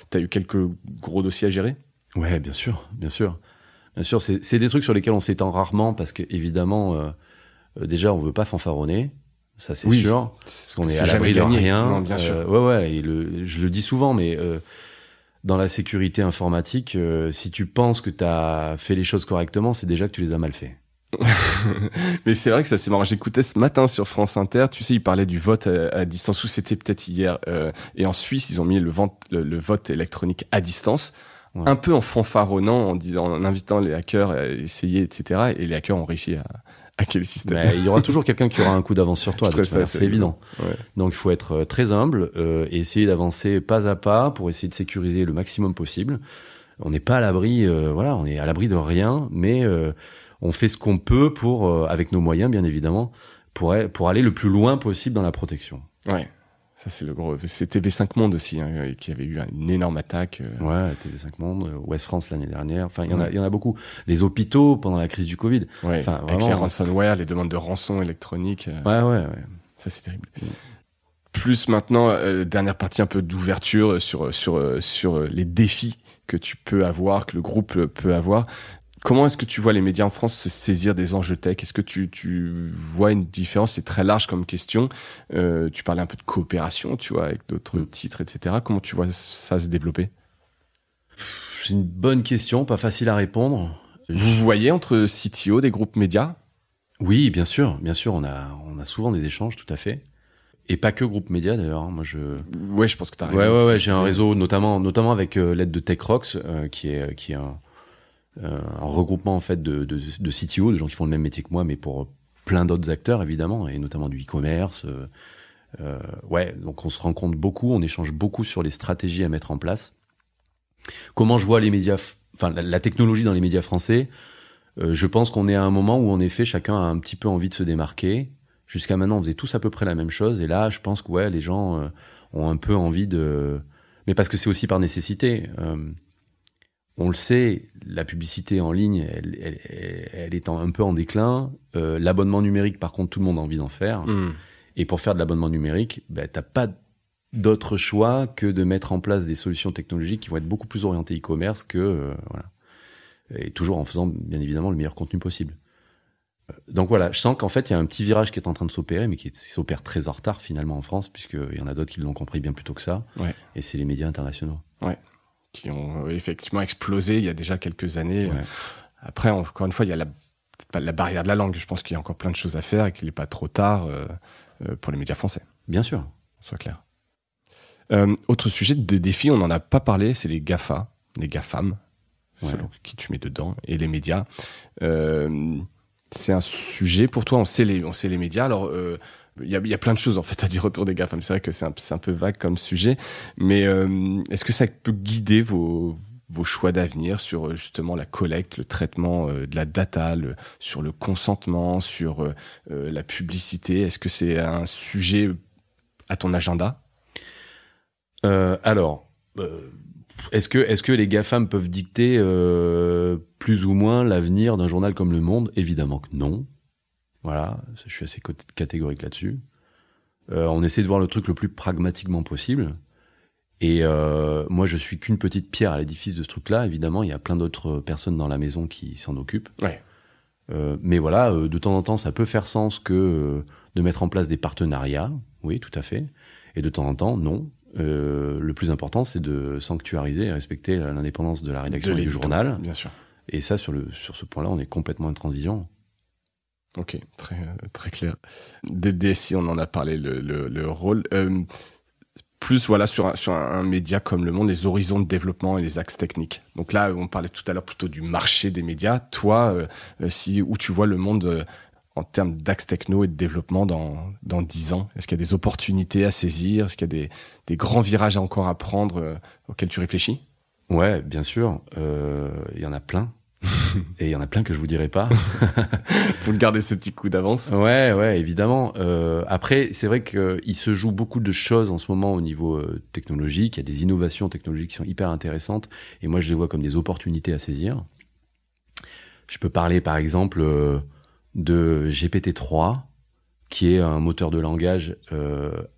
T'as eu quelques gros dossiers à gérer? Ouais, bien sûr. C'est des trucs sur lesquels on s'étend rarement parce que, évidemment, déjà, on veut pas fanfaronner. Ça, c'est sûr. Parce qu'on est à l'abri de rien. Non, bien sûr. Ouais. Et je le dis souvent, mais, dans la sécurité informatique, si tu penses que tu as fait les choses correctement, c'est déjà que tu les as mal fait. Mais c'est vrai que ça, c'est marrant. J'écoutais ce matin sur France Inter, tu sais, ils parlaient du vote à distance, ou c'était peut-être hier. Et en Suisse, ils ont mis le vote électronique à distance, un peu en fanfaronnant, en invitant les hackers à essayer, etc. Et les hackers ont réussi à hacker le système. Mais il y aura toujours quelqu'un qui aura un coup d'avance sur toi. C'est évident. Ouais. Donc il faut être très humble et essayer d'avancer pas à pas pour essayer de sécuriser le maximum possible. On n'est pas à l'abri, on est à l'abri de rien, mais on fait ce qu'on peut pour, avec nos moyens bien évidemment, pour aller le plus loin possible dans la protection. Ouais. Ça, c'est le gros. C'est TV5 Monde aussi, qui avait eu une énorme attaque. Ouais, TV5 Monde, Ouest France l'année dernière. Enfin, il y en a beaucoup. Les hôpitaux pendant la crise du Covid. Ouais. Enfin, avec les ransomware, les demandes de rançon électronique. Ouais. Ça, c'est terrible. Plus maintenant, dernière partie un peu d'ouverture sur les défis que tu peux avoir, que le groupe peut avoir. Comment est-ce que tu vois les médias en France se saisir des enjeux tech? Est-ce que tu vois une différence? C'est très large comme question. Tu parlais un peu de coopération, tu vois, avec d'autres titres, etc. Comment tu vois ça se développer? C'est une bonne question, pas facile à répondre. Vous voyez entre CTO des groupes médias? Oui, bien sûr. On a souvent des échanges, tout à fait. Et pas que groupe média d'ailleurs. Moi, Ouais, je pense que t'as raison. Ouais. J'ai un réseau, notamment avec l'aide de TechRox, qui est un regroupement en fait de CTO, de gens qui font le même métier que moi, mais pour plein d'autres acteurs évidemment, et notamment du e-commerce. Donc on se rencontre beaucoup, on échange beaucoup sur les stratégies à mettre en place. Comment je vois les médias, la technologie dans les médias français. Je pense qu'on est à un moment où en effet chacun a un petit peu envie de se démarquer. Jusqu'à maintenant, on faisait tous à peu près la même chose, et là, je pense que les gens ont un peu envie de. Mais parce que c'est aussi par nécessité. On le sait, la publicité en ligne, elle est un peu en déclin. L'abonnement numérique, par contre, tout le monde a envie d'en faire. Et pour faire de l'abonnement numérique, t'as pas d'autre choix que de mettre en place des solutions technologiques qui vont être beaucoup plus orientées e-commerce que et toujours en faisant bien évidemment le meilleur contenu possible. Donc voilà, je sens qu'en fait il y a un petit virage qui est en train de s'opérer, mais qui s'opère très en retard finalement en France, puisqu'il y en a d'autres qui l'ont compris bien plus tôt que ça. Ouais. Et c'est les médias internationaux. Ouais. Qui ont effectivement explosé il y a déjà quelques années. Ouais. Après, encore une fois, il y a la barrière de la langue. Je pense qu'il y a encore plein de choses à faire et qu'il n'est pas trop tard pour les médias français. Bien sûr. Soit clair. Autre sujet de défi, on n'en a pas parlé, c'est les GAFA, les GAFAM, selon qui tu mets dedans, et les médias. C'est un sujet pour toi, on sait les médias. Alors, il y a plein de choses en fait à dire autour des GAFAM. C'est vrai que c'est un peu vague comme sujet, mais est-ce que ça peut guider vos choix d'avenir sur justement la collecte, le traitement de la data, sur le consentement, sur la publicité? Est-ce que c'est un sujet à ton agenda? Est-ce que les GAFAM peuvent dicter plus ou moins l'avenir d'un journal comme Le Monde? Évidemment que non. Voilà, je suis assez catégorique là-dessus. On essaie de voir le truc le plus pragmatiquement possible. Et moi, je suis qu'une petite pierre à l'édifice de ce truc-là. Évidemment, il y a plein d'autres personnes dans la maison qui s'en occupent. Ouais. Mais voilà, de temps en temps, ça peut faire sens que de mettre en place des partenariats. Oui, tout à fait. Et de temps en temps, non. Le plus important, c'est de sanctuariser et respecter l'indépendance de la rédaction et du journal. Bien sûr. Et ça, sur ce point-là, on est complètement intransigeant. Ok, très clair. Des DSI, on en a parlé, le rôle. Plus voilà sur un média comme Le Monde, les horizons de développement et les axes techniques. Donc là, on parlait tout à l'heure plutôt du marché des médias. Toi, où tu vois Le Monde en termes d'axes techno et de développement dans 10 ans? Est-ce qu'il y a des opportunités à saisir? Est-ce qu'il y a des grands virages encore à prendre auxquels tu réfléchis? Ouais, bien sûr. Il y en a plein. Et il y en a plein que je vous dirai pas. Faut le garder ce petit coup d'avance. Ouais, évidemment. Après, c'est vrai qu'il se joue beaucoup de choses en ce moment au niveau technologique. Il y a des innovations technologiques qui sont hyper intéressantes. Et moi, je les vois comme des opportunités à saisir. Je peux parler, par exemple, de GPT-3, qui est un moteur de langage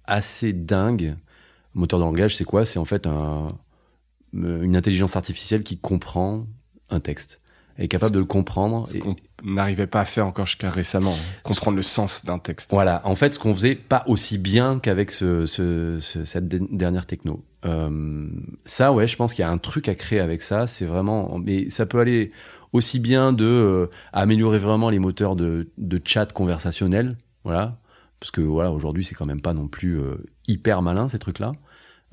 assez dingue. Moteur de langage, c'est quoi? C'est en fait une intelligence artificielle qui comprend un texte. Est capable de le comprendre. Ce qu'on n'arrivait pas à faire encore jusqu'à récemment, comprendre le sens d'un texte. Voilà, en fait, ce qu'on faisait pas aussi bien qu'avec cette dernière techno. Ça, ouais, je pense qu'il y a un truc à créer avec ça. C'est vraiment, mais ça peut aller aussi bien de améliorer vraiment les moteurs de chat conversationnel, voilà, parce que voilà, aujourd'hui, c'est quand même pas non plus hyper malin ces trucs-là.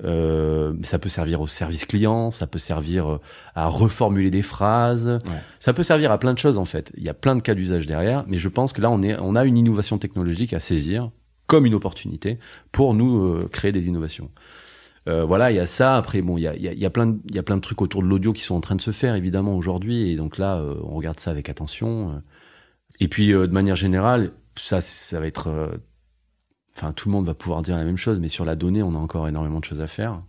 Ça peut servir au service client, ça peut servir à reformuler des phrases, ouais. Ça peut servir à plein de choses en fait. Il y a plein de cas d'usage derrière, mais je pense que là on a une innovation technologique à saisir comme une opportunité pour nous créer des innovations. Voilà, il y a ça. Après, bon, il y a plein de trucs autour de l'audio qui sont en train de se faire évidemment aujourd'hui, et donc là, on regarde ça avec attention. Et puis, de manière générale, ça va être enfin, tout le monde va pouvoir dire la même chose, mais sur la donnée, on a encore énormément de choses à faire.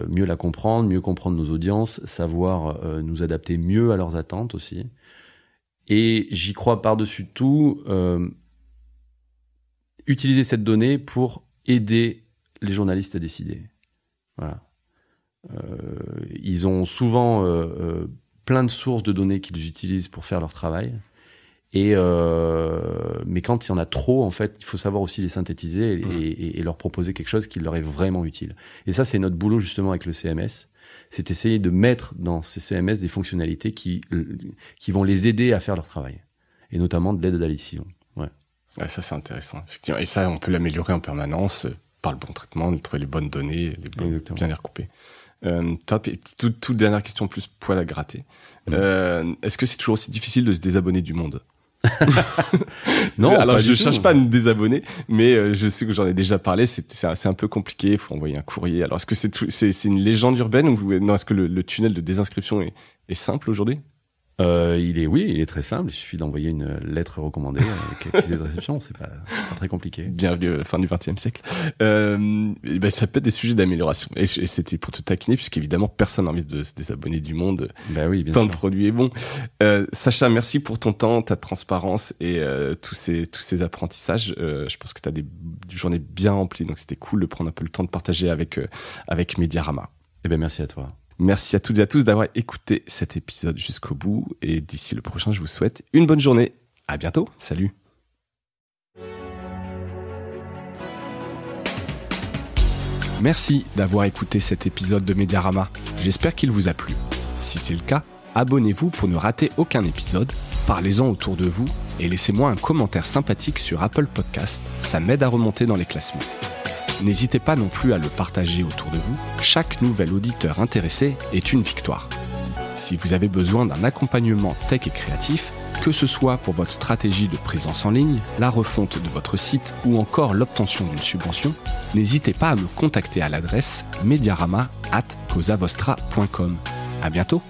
Mieux la comprendre, mieux comprendre nos audiences, savoir nous adapter mieux à leurs attentes aussi. Et j'y crois par-dessus tout, utiliser cette donnée pour aider les journalistes à décider. Voilà. Ils ont souvent plein de sources de données qu'ils utilisent pour faire leur travail. Mais quand il y en a trop, en fait, il faut savoir aussi les synthétiser et leur proposer quelque chose qui leur est vraiment utile. Et ça, c'est notre boulot justement avec le CMS. C'est essayer de mettre dans ces CMS des fonctionnalités qui vont les aider à faire leur travail. Et notamment de l'aide à la décision. Ouais, ça, c'est intéressant. Effectivement. Et ça, on peut l'améliorer en permanence par le bon traitement, de trouver les bonnes données, bien les recouper. Top. Et toute dernière question, plus poil à gratter. Est-ce que c'est toujours aussi difficile de se désabonner du Monde? Non, alors je cherche pas à me désabonner, mais je sais que j'en ai déjà parlé. C'est un peu compliqué. Il faut envoyer un courrier. Alors est-ce que c'est une légende urbaine ou non? Est-ce que le tunnel de désinscription est simple aujourd'hui? Il est très simple. Il suffit d'envoyer une lettre recommandée avec accusé de réception. C'est pas très compliqué. Bienvenue fin du XXe siècle. Ça peut être des sujets d'amélioration. Et c'était pour te taquiner, puisqu'évidemment personne n'a envie de se désabonner du Monde. Bah oui, bien tant sûr. Le produit est bon. Sacha, merci pour ton temps, ta transparence et tous ces apprentissages. Je pense que tu as des journées bien remplies, donc c'était cool de prendre un peu le temps de partager avec Mediarama. Eh ben merci à toi. Merci à toutes et à tous d'avoir écouté cet épisode jusqu'au bout. Et d'ici le prochain, je vous souhaite une bonne journée. À bientôt. Salut. Merci d'avoir écouté cet épisode de Mediarama. J'espère qu'il vous a plu. Si c'est le cas, abonnez-vous pour ne rater aucun épisode. Parlez-en autour de vous et laissez-moi un commentaire sympathique sur Apple Podcast. Ça m'aide à remonter dans les classements. N'hésitez pas non plus à le partager autour de vous. Chaque nouvel auditeur intéressé est une victoire. Si vous avez besoin d'un accompagnement tech et créatif, que ce soit pour votre stratégie de présence en ligne, la refonte de votre site ou encore l'obtention d'une subvention, n'hésitez pas à me contacter à l'adresse mediarama@causavostra.com. À bientôt.